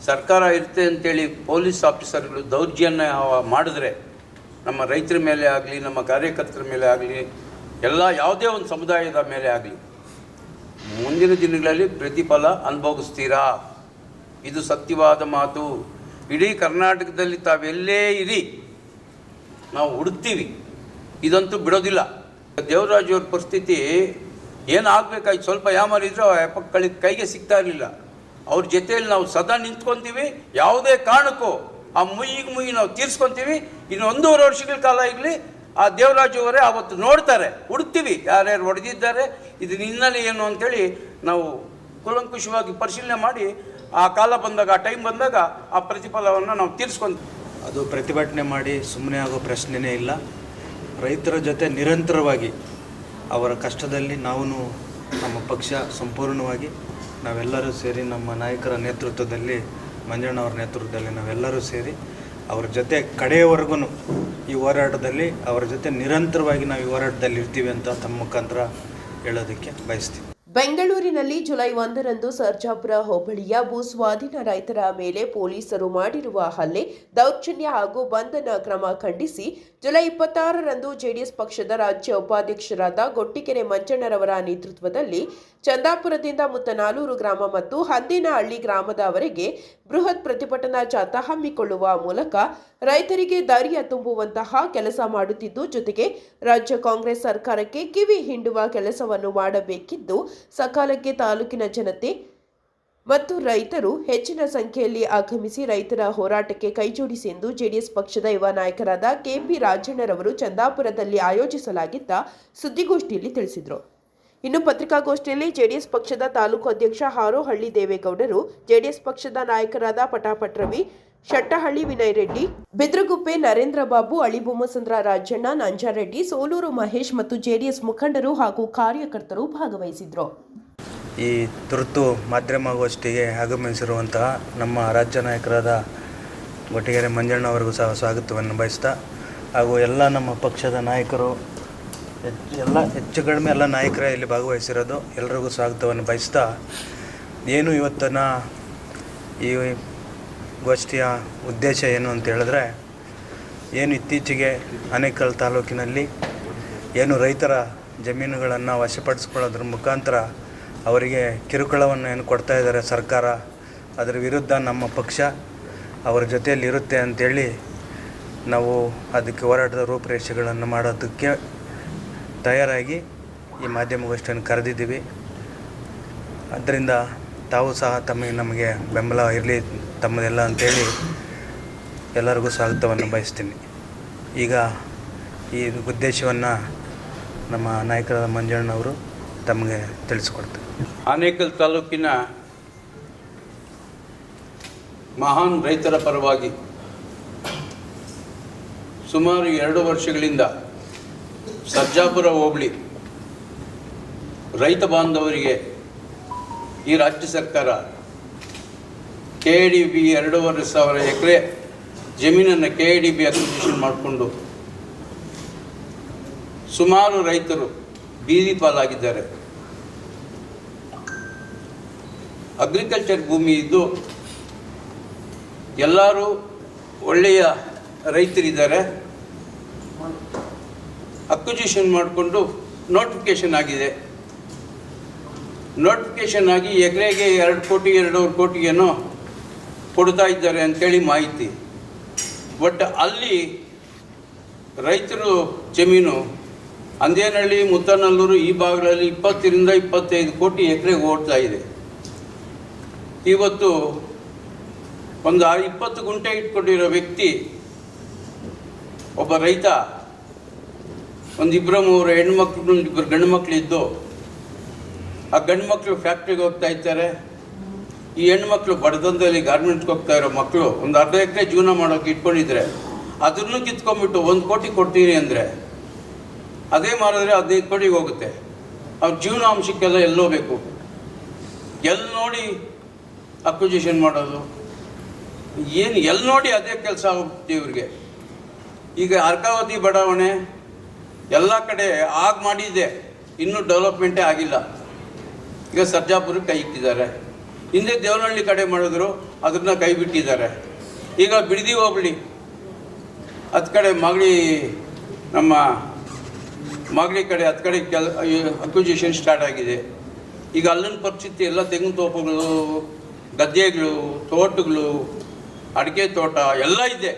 ಸರ್ಕಾರ ಇರುತ್ತೆ ಅಂತೇಳಿ ಪೊಲೀಸ್ ಆಫೀಸರ್ಗಳು ದೌರ್ಜನ್ಯ ಮಾಡಿದ್ರೆ ನಮ್ಮ ರೈತರ ಮೇಲೆ ಆಗಲಿ, ನಮ್ಮ ಕಾರ್ಯಕರ್ತರ ಮೇಲೆ ಆಗಲಿ, ಯಾವುದೇ ಒಂದು ಸಮುದಾಯದ ಮೇಲೆ ಆಗಲಿ ಮುಂದಿನ ದಿನಗಳಲ್ಲಿ ಪ್ರತಿಫಲ ಅನುಭವಿಸ್ತೀರಾ. ಇದು ಸತ್ಯವಾದ ಮಾತು. ಇಡೀ ಕರ್ನಾಟಕದಲ್ಲಿ ತಾವೆಲ್ಲೇ ಇರಿ, ನಾವು ಹುಡುಕ್ತೀವಿ, ಇದಂತೂ ಬಿಡೋದಿಲ್ಲ. ದೇವರಾಜ್ ಅವ್ರ ಪರಿಸ್ಥಿತಿ ಏನಾಗಬೇಕಾಯ್ತು, ಸ್ವಲ್ಪ ಯಾಮಾರಿದ್ರು ಕೈಗೆ ಸಿಗ್ತಾ ಇರಲಿಲ್ಲ. ಅವ್ರ ಜೊತೆಯಲ್ಲಿ ನಾವು ಸದಾ ನಿಂತ್ಕೊತೀವಿ. ಯಾವುದೇ ಕಾರಣಕ್ಕೂ ಆ ಮುಯ್ಯಿಗೆ ನಾವು ತೀರಿಸ್ಕೊತೀವಿ. ಇನ್ನು 1.5 ವರ್ಷಗಳ ಕಾಲ ಆಗಲಿ ಆ ದೇವರಾಜ್ ಅವರೇ ಆವತ್ತು ನೋಡ್ತಾರೆ, ಹುಡುಕ್ತೀವಿ ಯಾರ್ಯಾರು ಹೊಡೆದಿದ್ದಾರೆ, ಇದನ್ನ ಹಿನ್ನೆಲೆ ಏನು ಅಂಥೇಳಿ ನಾವು ಕೂಲಂಕುಷವಾಗಿ ಪರಿಶೀಲನೆ ಮಾಡಿ ಆ ಕಾಲ ಬಂದಾಗ, ಆ ಟೈಮ್ ಬಂದಾಗ ಆ ಪ್ರತಿಫಲವನ್ನು ನಾವು ತೀರಿಸ್ಕೊತೀವಿ. ಅದು ಪ್ರತಿಭಟನೆ ಮಾಡಿ ಸುಮ್ಮನೆ ಆಗೋ ಪ್ರಶ್ನೆಯೇ ಇಲ್ಲ. ರೈತರ ಜೊತೆ ನಿರಂತರವಾಗಿ ಅವರ ಕಷ್ಟದಲ್ಲಿ ನಾವು ನಮ್ಮ ಪಕ್ಷ ಸಂಪೂರ್ಣವಾಗಿ ನಾವೆಲ್ಲರೂ ಸೇರಿ ನಮ್ಮ ನಾಯಕರ ನೇತೃತ್ವದಲ್ಲಿ, ಮಂಜಣ್ಣವರ ನೇತೃತ್ವದಲ್ಲಿ ನಾವೆಲ್ಲರೂ ಸೇರಿ ಅವ್ರ ಜೊತೆ ಕಡೆಯವರೆಗೂ ಈ ಹೋರಾಟದಲ್ಲಿ ಅವರ ಜೊತೆ ನಿರಂತರವಾಗಿ ನಾವು ಈ ಹೋರಾಟದಲ್ಲಿ ಇರ್ತೀವಿ ಅಂತ ತಮ್ಮ ಮುಖಾಂತರ ಹೇಳೋದಕ್ಕೆ ಬಯಸ್ತೀವಿ. ಬೆಂಗಳೂರಿನಲ್ಲಿ ಜುಲೈ 1ರಂದು ಸರ್ಜಾಪುರ ಹೋಬಳಿಯ ಭೂ ಸ್ವಾಧೀನ ರೈತರ ಮೇಲೆ ಪೊಲೀಸರು ಮಾಡಿರುವ ಹಲ್ಲೆ, ದೌರ್ಜನ್ಯ ಹಾಗೂ ಬಂಧನ ಕ್ರಮ ಖಂಡಿಸಿ ಜುಲೈ 26ರಂದು ಜೆಡಿಎಸ್ ಪಕ್ಷದ ರಾಜ್ಯ ಉಪಾಧ್ಯಕ್ಷರಾದ ಗೊಟ್ಟಿಕೆರೆ ಮಂಜಣ್ಣರವರ ನೇತೃತ್ವದಲ್ಲಿ ಚಂದಾಪುರದಿಂದ ಮುತ್ತನಾಲೂರು ಗ್ರಾಮ ಮತ್ತು ಹಂದಿನಹಳ್ಳಿ ಗ್ರಾಮದವರೆಗೆ ಬೃಹತ್ ಪ್ರತಿಭಟನಾ ಜಾಥಾ ಹಮ್ಮಿಕೊಳ್ಳುವ ಮೂಲಕ ರೈತರಿಗೆ ಧೈರ್ಯ ತುಂಬುವಂತಹ ಕೆಲಸ ಮಾಡುತ್ತಿದ್ದು, ಜೊತೆಗೆ ರಾಜ್ಯ ಕಾಂಗ್ರೆಸ್ ಸರ್ಕಾರಕ್ಕೆ ಕಿವಿ ಹಿಂಡುವ ಕೆಲಸವನ್ನು ಮಾಡಬೇಕಿದ್ದು, ಸಕಾಲಕ್ಕೆ ತಾಲೂಕಿನ ಜನತೆ ಮತ್ತು ರೈತರು ಹೆಚ್ಚಿನ ಸಂಖ್ಯೆಯಲ್ಲಿ ಆಗಮಿಸಿ ರೈತರ ಹೋರಾಟಕ್ಕೆ ಕೈಜೋಡಿಸಿ ಎಂದು ಜೆಡಿಎಸ್ ಪಕ್ಷದ ಯುವ ನಾಯಕರಾದ ಕೆಪಿ ರಾಜಣ್ಣರವರು ಚಂದಾಪುರದಲ್ಲಿ ಆಯೋಜಿಸಲಾಗಿದ್ದ ಸುದ್ದಿಗೋಷ್ಠಿಯಲ್ಲಿ ತಿಳಿಸಿದರು. ಇನ್ನು ಪತ್ರಿಕಾಗೋಷ್ಠಿಯಲ್ಲಿ ಜೆಡಿಎಸ್ ಪಕ್ಷದ ತಾಲೂಕು ಅಧ್ಯಕ್ಷ ಹಾರೋಹಳ್ಳಿ ದೇವೇಗೌಡರು, ಜೆಡಿಎಸ್ ಪಕ್ಷದ ನಾಯಕರಾದ ಪಟಾಪಟ್ ರವಿ, ಶಟ್ಟಹಳ್ಳಿ ವಿನಯ್ ರೆಡ್ಡಿ, ಬಿದ್ರಗುಪ್ಪೆ ನರೇಂದ್ರ ಬಾಬು, ಅಳಿಬೊಮ್ಮಸಂದ್ರ ರಾಜಣ್ಣ, ನಂಜಾರೆಡ್ಡಿ, ಸೋಲೂರು ಮಹೇಶ್ ಮತ್ತು ಜೆಡಿಎಸ್ ಮುಖಂಡರು ಹಾಗೂ ಕಾರ್ಯಕರ್ತರು ಭಾಗವಹಿಸಿದ್ರು. ಈ ತುರ್ತು ಮಾಧ್ಯಮಗೋಷ್ಠಿಗೆ ಆಗಮಿಸಿರುವಂತಹ ನಮ್ಮ ರಾಜ್ಯ ನಾಯಕರಾದ ಗೊಟ್ಟಿಗೆರೆ ಮಂಜಣ್ಣವರಿಗೂ ಸಹ ಸ್ವಾಗತವನ್ನು ಬಯಸ್ತಾ, ಹಾಗೂ ಎಲ್ಲ ನಮ್ಮ ಪಕ್ಷದ ನಾಯಕರು ಹೆಚ್ಚು ಕಡಿಮೆ ಎಲ್ಲ ನಾಯಕರೇ ಇಲ್ಲಿ ಭಾಗವಹಿಸಿರೋದು, ಎಲ್ರಿಗೂ ಸ್ವಾಗತವನ್ನು ಬಯಸ್ತಾ, ಏನು ಇವತ್ತಿನ ಈ ಗೋಷ್ಠಿಯ ಉದ್ದೇಶ ಏನು ಅಂತ ಹೇಳಿದ್ರೆ, ಏನು ಇತ್ತೀಚೆಗೆ ಆನೇಕಲ್ ತಾಲೂಕಿನಲ್ಲಿ ಏನು ರೈತರ ಜಮೀನುಗಳನ್ನು ವಶಪಡಿಸ್ಕೊಳ್ಳೋದ್ರ ಮುಖಾಂತರ ಅವರಿಗೆ ಕಿರುಕುಳವನ್ನು ಏನು ಕೊಡ್ತಾ ಇದ್ದಾರೆ ಸರ್ಕಾರ, ಅದರ ವಿರುದ್ಧ ನಮ್ಮ ಪಕ್ಷ ಅವರ ಜೊತೆಯಲ್ಲಿ ಇರುತ್ತೆ ಅಂಥೇಳಿ ನಾವು ಅದಕ್ಕೆ ಹೋರಾಟದ ರೂಪುರೇಷೆಗಳನ್ನು ಮಾಡೋದಕ್ಕೆ ತಯಾರಾಗಿ ಈ ಮಾಧ್ಯಮಗೋಷ್ಠಿಯನ್ನು ಕರೆದಿದ್ದೀವಿ. ಆದ್ದರಿಂದ ತಾವು ಸಹ ನಮಗೆ ಬೆಂಬಲ ಇರಲಿ ತಮ್ಮದೆಲ್ಲ ಅಂಥೇಳಿ ಎಲ್ಲರಿಗೂ ಸ್ವಾಗತವನ್ನು ಬಯಸ್ತೀನಿ. ಈಗ ಈ ಉದ್ದೇಶವನ್ನು ನಮ್ಮ ನಾಯಕರಾದ ಮಂಜಣ್ಣವರು ತಮಗೆ ತಿಳಿಸ್ಕೊಡ್ತಾರೆ. ಆನೇಕಲ್ ತಾಲೂಕಿನ ಮಹಾನ್ ರೈತರ ಪರವಾಗಿ ಸುಮಾರು 2 ವರ್ಷಗಳಿಂದ ಸರ್ಜಾಪುರ ಹೋಬಳಿ ರೈತ ಬಾಂಧವರಿಗೆ ಈ ರಾಜ್ಯ ಸರ್ಕಾರ KIDB 2,500 ಎಕರೆ ಜಮೀನನ್ನು KIDB ಅಕ್ವಿಸಿಷನ್ ಮಾಡಿಕೊಂಡು ಸುಮಾರು ರೈತರು ಬೀದಿ ಪಾಲಾಗಿದ್ದಾರೆ. ಅಗ್ರಿಕಲ್ಚರ್ ಭೂಮಿ ಇದ್ದು ಎಲ್ಲರೂ ಒಳ್ಳೆಯ ರೈತರಿದ್ದಾರೆ. ಅಕ್ವಿಸಿಷನ್ ಮಾಡಿಕೊಂಡು ನೋಟಿಫಿಕೇಷನ್ ಆಗಿದೆ. ನೋಟಿಫಿಕೇಷನ್ ಆಗಿ ಎಕರೆಗೆ 2 ಕೋಟಿ 2.5 ಕೋಟಿಗೇನೋ ಕೊಡ್ತಾ ಇದ್ದಾರೆ ಅಂಥೇಳಿ ಮಾಹಿತಿ. ಬಟ್ ಅಲ್ಲಿ ರೈತರು ಜಮೀನು ಹಂದೇನಹಳ್ಳಿ, ಮುತ್ತನಲ್ಲೂರು ಈ ಭಾಗಗಳಲ್ಲಿ 20ರಿಂದ 25 ಕೋಟಿ ಎಕರೆಗೆ ಓಡ್ತಾ ಇದೆ. ಇವತ್ತು ಒಂದು 20 ಗುಂಟೆ ಇಟ್ಕೊಂಡಿರೋ ವ್ಯಕ್ತಿ, ಒಬ್ಬ ರೈತ, ಒಂದು 2-3 ಹೆಣ್ಮಕ್ಳು, 2 ಗಂಡು ಮಕ್ಕಳಿದ್ದು, ಆ ಗಂಡು ಮಕ್ಕಳು ಫ್ಯಾಕ್ಟ್ರಿಗೆ ಹೋಗ್ತಾ ಇರ್ತಾರೆ. ಈ ಹೆಣ್ಮಕ್ಳು ಬಡತನದಲ್ಲಿ ಗಾರ್ಮೆಂಟ್ಸ್ಗೆ ಹೋಗ್ತಾ ಇರೋ ಮಕ್ಕಳು ಒಂದು 1/2 ಎಕರೆ ಜೀವನ ಮಾಡೋಕೆ ಇಟ್ಕೊಂಡಿದ್ರೆ ಅದನ್ನು ಕಿತ್ಕೊಂಡ್ಬಿಟ್ಟು 1 ಕೋಟಿ ಕೊಡ್ತೀನಿ ಅಂದರೆ ಅದೇ ಮಾರಿದ್ರೆ 15 ಕೋಟಿಗೆ ಹೋಗುತ್ತೆ. ಅವ್ರ ಜೀವನಾಂಶಕ್ಕೆಲ್ಲ ಎಲ್ಲೋಬೇಕು, ಎಲ್ಲಿ ನೋಡಿ ಅಕ್ವಿಸಿಷನ್ ಮಾಡೋದು, ಏನು ಎಲ್ಲಿ ನೋಡಿ ಅದೇ ಕೆಲಸ ಆಗುತ್ತೆ ಇವ್ರಿಗೆ. ಈಗ ಅರ್ಕಾವತಿ ಬಡಾವಣೆ ಎಲ್ಲ ಕಡೆ ಮಾಡಿದೆ, ಇನ್ನೂ ಡೆವಲಪ್ಮೆಂಟೇ ಆಗಿಲ್ಲ. ಈಗ ಸರ್ಜಾಪುರಕ್ಕೆ ಕೈ ಇಟ್ಟಿದ್ದಾರೆ. ಹಿಂದೆ ದೇವನಹಳ್ಳಿ ಕಡೆ ಮಾಡಿದ್ರು, ಅದನ್ನು ಕೈ ಬಿಟ್ಟಿದ್ದಾರೆ. ಈಗ ಬಿಡದಿ ಹೋಬಳಿ ಹತ್ತು ಕಡೆ ನಮ್ಮ ಮಾಗಡಿ ಕಡೆ ಹತ್ತು ಕಡೆ ಅಕ್ವಿಜಿಷನ್ ಸ್ಟಾರ್ಟ್ ಆಗಿದೆ. ಈಗ ಅಲ್ಲಿನ ಪರಿಸ್ಥಿತಿ ಎಲ್ಲ ತೆಂಗಿನ ತೋಪಗಳು, ಗದ್ದೆಗಳು, ತೋಟಗಳು, ಅಡಿಕೆ ತೋಟ ಎಲ್ಲ ಇದೆ.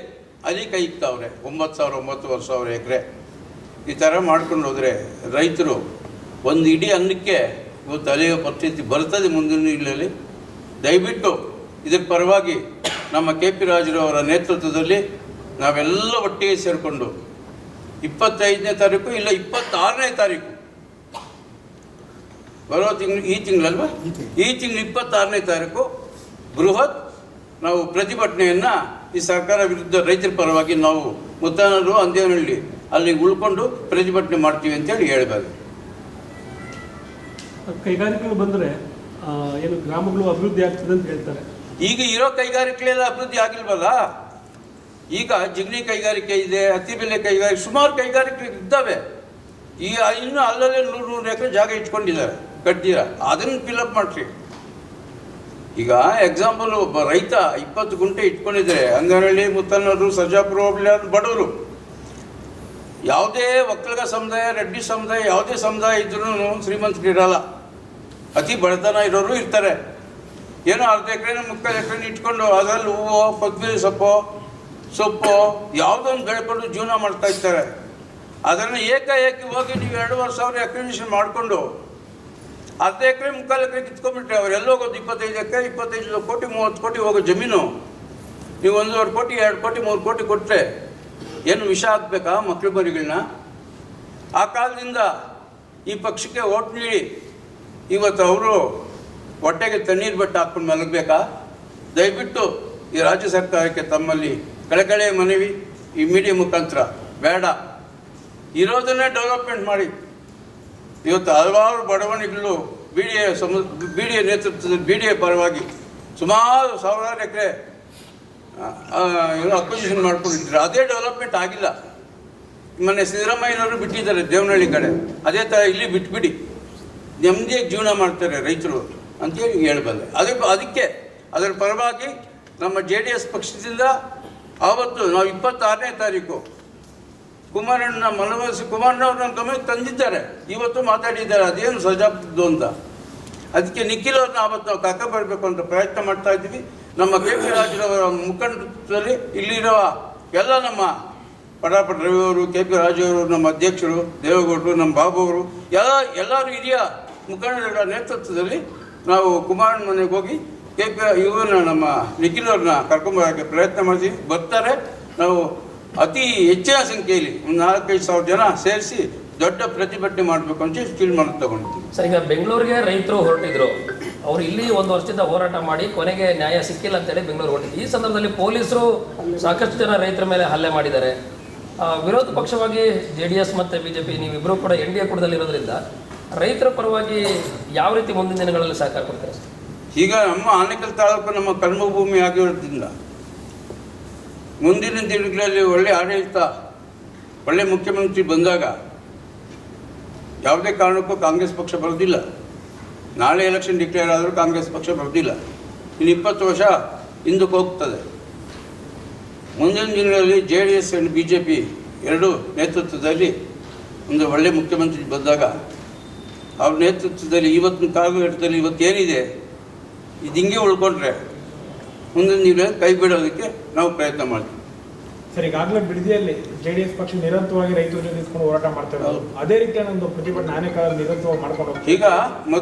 ಅಲ್ಲಿ ಕೈ ಇಕ್ತಾವ್ರೆ 9,000 ಎಕರೆ. ಈ ಥರ ಮಾಡ್ಕೊಂಡು ಹೋದರೆ ರೈತರು ಒಂದು ಇಡೀ ಅನ್ನಕ್ಕೆ ಇವತ್ತು ಅಲೆಯೋ ಪರಿಸ್ಥಿತಿ ಬರ್ತದೆ ಮುಂದಿನ ದಿನಗಳಲ್ಲಿ. ದಯವಿಟ್ಟು ಇದರ ಪರವಾಗಿ ನಮ್ಮ KP ರಾಜರವರ ನೇತೃತ್ವದಲ್ಲಿ ನಾವೆಲ್ಲ ಒಟ್ಟಿಗೆ ಸೇರಿಕೊಂಡು 25ನೇ ತಾರೀಕು ಇಲ್ಲ 26ನೇ ತಾರೀಕು ಬರೋ ತಿಂಗಳು, ಈ ತಿಂಗಳಲ್ವಾ, ಈ ತಿಂಗಳು 26ನೇ ತಾರೀಕು ಬೃಹತ್ ನಾವು ಪ್ರತಿಭಟನೆಯನ್ನು ಈ ಸರ್ಕಾರ ವಿರುದ್ಧ ರೈತರ ಪರವಾಗಿ ನಾವು ಮುತ್ತಾನೂರು, ಅಂದೇನಹಳ್ಳಿ ಅಲ್ಲಿ ಉಳ್ಕೊಂಡು ಪ್ರತಿಭಟನೆ ಮಾಡ್ತೀವಿ ಅಂತೇಳಿ ಹೇಳ್ಬೋದು. ಕೈಗಾರಿಕೆಗಳು ಬಂದರೆ ಏನು ಗ್ರಾಮಗಳು ಅಭಿವೃದ್ಧಿ ಆಗ್ತದೆ ಅಂತ ಹೇಳ್ತಾರೆ. ಈಗ ಇರೋ ಕೈಗಾರಿಕೆಗಳೆಲ್ಲ ಅಭಿವೃದ್ಧಿ ಆಗಿಲ್ವಲ್ಲ. ಈಗ ಜಿಗಣಿ ಕೈಗಾರಿಕೆ ಇದೆ, ಹತ್ತಿಬೆಲೆ ಕೈಗಾರಿಕೆ, ಸುಮಾರು ಕೈಗಾರಿಕೆ ಇದ್ದಾವೆ. ಈಗ ಇನ್ನೂ ಅಲ್ಲಲ್ಲೇ 100 ಎಕರೆ ಜಾಗ ಇಟ್ಕೊಂಡಿದ್ದಾರೆ, ಕಟ್ತೀರ, ಅದನ್ನು ಫಿಲಪ್ ಮಾಡಿರಿ. ಈಗ ಎಕ್ಸಾಂಪಲ್ ಒಬ್ಬ ರೈತ 20 ಗುಂಟೆ ಇಟ್ಕೊಂಡಿದ್ದಾರೆ. ಅಂಗನಹಳ್ಳಿ, ಮುತ್ತನೂರು, ಸರ್ಜಾಪುರ ಹೋಬಳಿ ಬಡವರು. ಯಾವುದೇ ಒಕ್ಕಲಿಗ ಸಮುದಾಯ, ರೆಡ್ಡಿ ಸಮುದಾಯ, ಯಾವುದೇ ಸಮುದಾಯ ಇದ್ರೂ ಶ್ರೀಮಂತರಿರಲ್ಲ. ಅತಿ ಬಡತನ ಇರೋರು ಇರ್ತಾರೆ. ಏನೋ 1/2 ಎಕರೆ 3/4 ಎಕರೆ ಇಟ್ಕೊಂಡು ಅದರಲ್ಲಿ ಹೂವು, ಕೊತ್ತಂಬರಿ ಸೊಪ್ಪು ಯಾವುದೊಂದು ಬೆಳ್ಕೊಂಡು ಜೀವನ ಮಾಡ್ತಾ ಇರ್ತಾರೆ. ಅದನ್ನು ಏಕಾಏಕಿ ಹೋಗಿ ನೀವು 2,500 ಅಕ್ವಿಜಿಷನ್ ಮಾಡಿಕೊಂಡು 1/2 ಎಕರೆ 3/4 ಎಕರೆ ಕಿತ್ಕೊಂಡ್ಬಿಟ್ರೆ ಅವ್ರು ಎಲ್ಲೋಗೋದು 25 ಎಕರೆ, 25 ಕೋಟಿ 30 ಕೋಟಿ ಹೋಗೋ ಜಮೀನು. ನೀವು 1.5 ಕೋಟಿ 2 ಕೋಟಿ 3 ಕೋಟಿ ಕೊಟ್ಟರೆ ಏನು ವಿಷ ಹಾಕ್ಬೇಕಾ ಮಕ್ಕಳು ಬರಿಗಳನ್ನ? ಆ ಕಾಲದಿಂದ ಈ ಪಕ್ಷಕ್ಕೆ ಓಟ್ ನೀಡಿ ಇವತ್ತು ಅವರು ಹೊಟ್ಟೆಗೆ ತಣ್ಣೀರು ಬಟ್ಟೆ ಹಾಕ್ಕೊಂಡು ಮಲಗಬೇಕಾ? ದಯವಿಟ್ಟು ಈ ರಾಜ್ಯ ಸರ್ಕಾರಕ್ಕೆ ತಮ್ಮಲ್ಲಿ ಕಳಕಳೆ ಮನವಿ, ಈ ಮೀಡಿಯಾ ಮುಖಾಂತರ ಬೇಡ, ಇರೋದನ್ನೇ ಡೆವಲಪ್ಮೆಂಟ್ ಮಾಡಿ. ಇವತ್ತು ಹಲವಾರು ಬಡಾವಣೆಗಳು ಬಿ ಡಿ ಎ ನೇತೃತ್ವದಲ್ಲಿ BDA ಪರವಾಗಿ ಸುಮಾರು 1000 ಎಕರೆ ಅಕ್ವಿಜಿಷನ್ ಮಾಡ್ಕೊಂಡಿದ್ರು. ಅದೇ ಡೆವಲಪ್ಮೆಂಟ್ ಆಗಿಲ್ಲ. ಮೊನ್ನೆ ಸಿದ್ದರಾಮಯ್ಯನವರು ಬಿಟ್ಟಿದ್ದಾರೆ ದೇವನಹಳ್ಳಿ ಕಡೆ. ಅದೇ ಥರ ಇಲ್ಲಿ ಬಿಟ್ಬಿಡಿ, ನೆಮ್ಮದಿಯಾಗಿ ಜೀವನ ಮಾಡ್ತಾರೆ ರೈತರು ಅಂತೇಳಿ ಹೇಳ್ಬಲ್ಲೆ. ಅದಕ್ಕೆ ಅದರ ಪರವಾಗಿ ನಮ್ಮ JDS ಪಕ್ಷದಿಂದ ಆವತ್ತು ನಾವು 26ನೇ ತಾರೀಕು ಕುಮಾರಣ್ಣ ಮನವೊಲಿಸಿ ಕುಮಾರಣ್ಣವ್ರನ್ನ ಗಮನಕ್ಕೆ ತಂದಿದ್ದಾರೆ. ಇವತ್ತು ಮಾತಾಡಿದ್ದಾರೆ ಅದೇನು ಸಜಾಬ್ದು ಅಂತ. ಅದಕ್ಕೆ ನಿಖಿಲ್ ಅವ್ರನ್ನ ಆವತ್ತು ನಾವು ಕರ್ಕೊಂಡ್ಬರಬೇಕು ಅಂತ ಪ್ರಯತ್ನ ಮಾಡ್ತಾ ಇದ್ದೀವಿ. ನಮ್ಮ KP ರಾಜರವರ ಮುಖಂಡತ್ವದಲ್ಲಿ ಇಲ್ಲಿರುವ ಎಲ್ಲ ನಮ್ಮ ಪಟಾಪಟ ರವಿಯವರು, KP ರಾಜವರು, ನಮ್ಮ ಅಧ್ಯಕ್ಷರು ದೇವೇಗೌಡರು, ನಮ್ಮ ಬಾಬು ಅವರು, ಎಲ್ಲರೂ ಹಿರಿಯ ಮುಖಂಡರ ನೇತೃತ್ವದಲ್ಲಿ ನಾವು ಕುಮಾರಣ್ಣ ಮನೆಗೆ ಹೋಗಿ ಇವ್ರನ್ನ ನಮ್ಮ ನಿಖಿಲ್ ಅವ್ರನ್ನ ಕರ್ಕೊಂಬರೋಕ್ಕೆ ಪ್ರಯತ್ನ ಮಾಡ್ತೀವಿ. ಬರ್ತಾರೆ. ನಾವು ಅತಿ ಹೆಚ್ಚಿನ ಸಂಖ್ಯೆಯಲ್ಲಿ ಒಂದು 4-5 ಸಾವಿರ ಜನ ಸೇರಿಸಿ ದೊಡ್ಡ ಪ್ರತಿಭಟನೆ ಮಾಡಬೇಕು ಅಂತ ತೀರ್ಮಾನ ತಗೊಂಡಿದ್ದೀವಿ. ಸರ್, ಈಗ ಬೆಂಗಳೂರಿಗೆ ರೈತರು ಹೊರಟಿದ್ರು. ಅವರು ಇಲ್ಲಿ 1 ವರ್ಷದಿಂದ ಹೋರಾಟ ಮಾಡಿ ಕೊನೆಗೆ ನ್ಯಾಯ ಸಿಕ್ಕಿಲ್ಲ ಅಂತೇಳಿ ಬೆಂಗಳೂರು ಹೊರಟಿದ್ರು. ಈ ಸಂದರ್ಭದಲ್ಲಿ ಪೊಲೀಸರು ಸಾಕಷ್ಟು ಜನ ರೈತರ ಮೇಲೆ ಹಲ್ಲೆ ಮಾಡಿದ್ದಾರೆ. ವಿರೋಧ ಪಕ್ಷವಾಗಿ JDS ಮತ್ತು BJP ನೀವಿಬ್ಬರು ಕೂಡ NDA ಕೂಡದಲ್ಲಿರೋದ್ರಿಂದ ರೈತರ ಪರವಾಗಿ ಯಾವ ರೀತಿ ಮುಂದಿನ ದಿನಗಳಲ್ಲಿ ಸಹಕಾರ ಕೊಡ್ತಾರೆ? ಈಗ ನಮ್ಮ ಆನೇಕಲ್ ತಾಲೂಕು ನಮ್ಮ ಕರ್ಮಭೂಮಿ ಆಗಿರೋದ್ರಿಂದ ಮುಂದಿನ ದಿನಗಳಲ್ಲಿ ಒಳ್ಳೆ ಆಡಳಿತ, ಒಳ್ಳೆ ಮುಖ್ಯಮಂತ್ರಿ ಬಂದಾಗ ಯಾವುದೇ ಕಾರಣಕ್ಕೂ ಕಾಂಗ್ರೆಸ್ ಪಕ್ಷ ಬರೋದಿಲ್ಲ. ನಾಳೆ ಎಲೆಕ್ಷನ್ ಡಿಕ್ಲೇರ್ ಆದರೂ ಕಾಂಗ್ರೆಸ್ ಪಕ್ಷ ಬರೋದಿಲ್ಲ. ಇನ್ನು 20 ವರ್ಷ ಹಿಂದಕ್ಕೆ ಹೋಗ್ತದೆ. ಮುಂದಿನ ದಿನಗಳಲ್ಲಿ JDS ಆ್ಯಂಡ್ BJP ಎರಡೂ ನೇತೃತ್ವದಲ್ಲಿ ಒಂದು ಒಳ್ಳೆ ಮುಖ್ಯಮಂತ್ರಿ ಬಂದಾಗ ಅವ್ರ ನೇತೃತ್ವದಲ್ಲಿ ಇವತ್ತಿನ ಕಾಲಘಟ್ಟದಲ್ಲಿ ಇವತ್ತೇನಿದೆ ಇದು ಹಿಂಗೆ ಉಳ್ಕೊಂಡ್ರೆ ಮುಂದಿನ ದಿನ ಕೈ ಬಿಡೋದಕ್ಕೆ ನಾವು ಪ್ರಯತ್ನ ಮಾಡ್ತೀವಿ. ಸರ್, ಈಗಾಗಲೇ ಬಿಡದಿಯಲ್ಲಿ JDS ಪಕ್ಷ ನಿರಂತರವಾಗಿ ರೈತರ ಜೊತೆ ನಿಂತ್ಕೊಂಡು ಹೋರಾಟ ಮಾಡ್ತಾ ಇರೋದು. ಅದೇ ರೀತಿಯ ಒಂದು ಪ್ರತಿಭಟನೆ ಆನೇಕಲ್ ನಿರಂತರವಾಗಿ ಮಾಡ್ಕೊಂಡು ಹೋಗ್ತೀವಿ. ಈಗ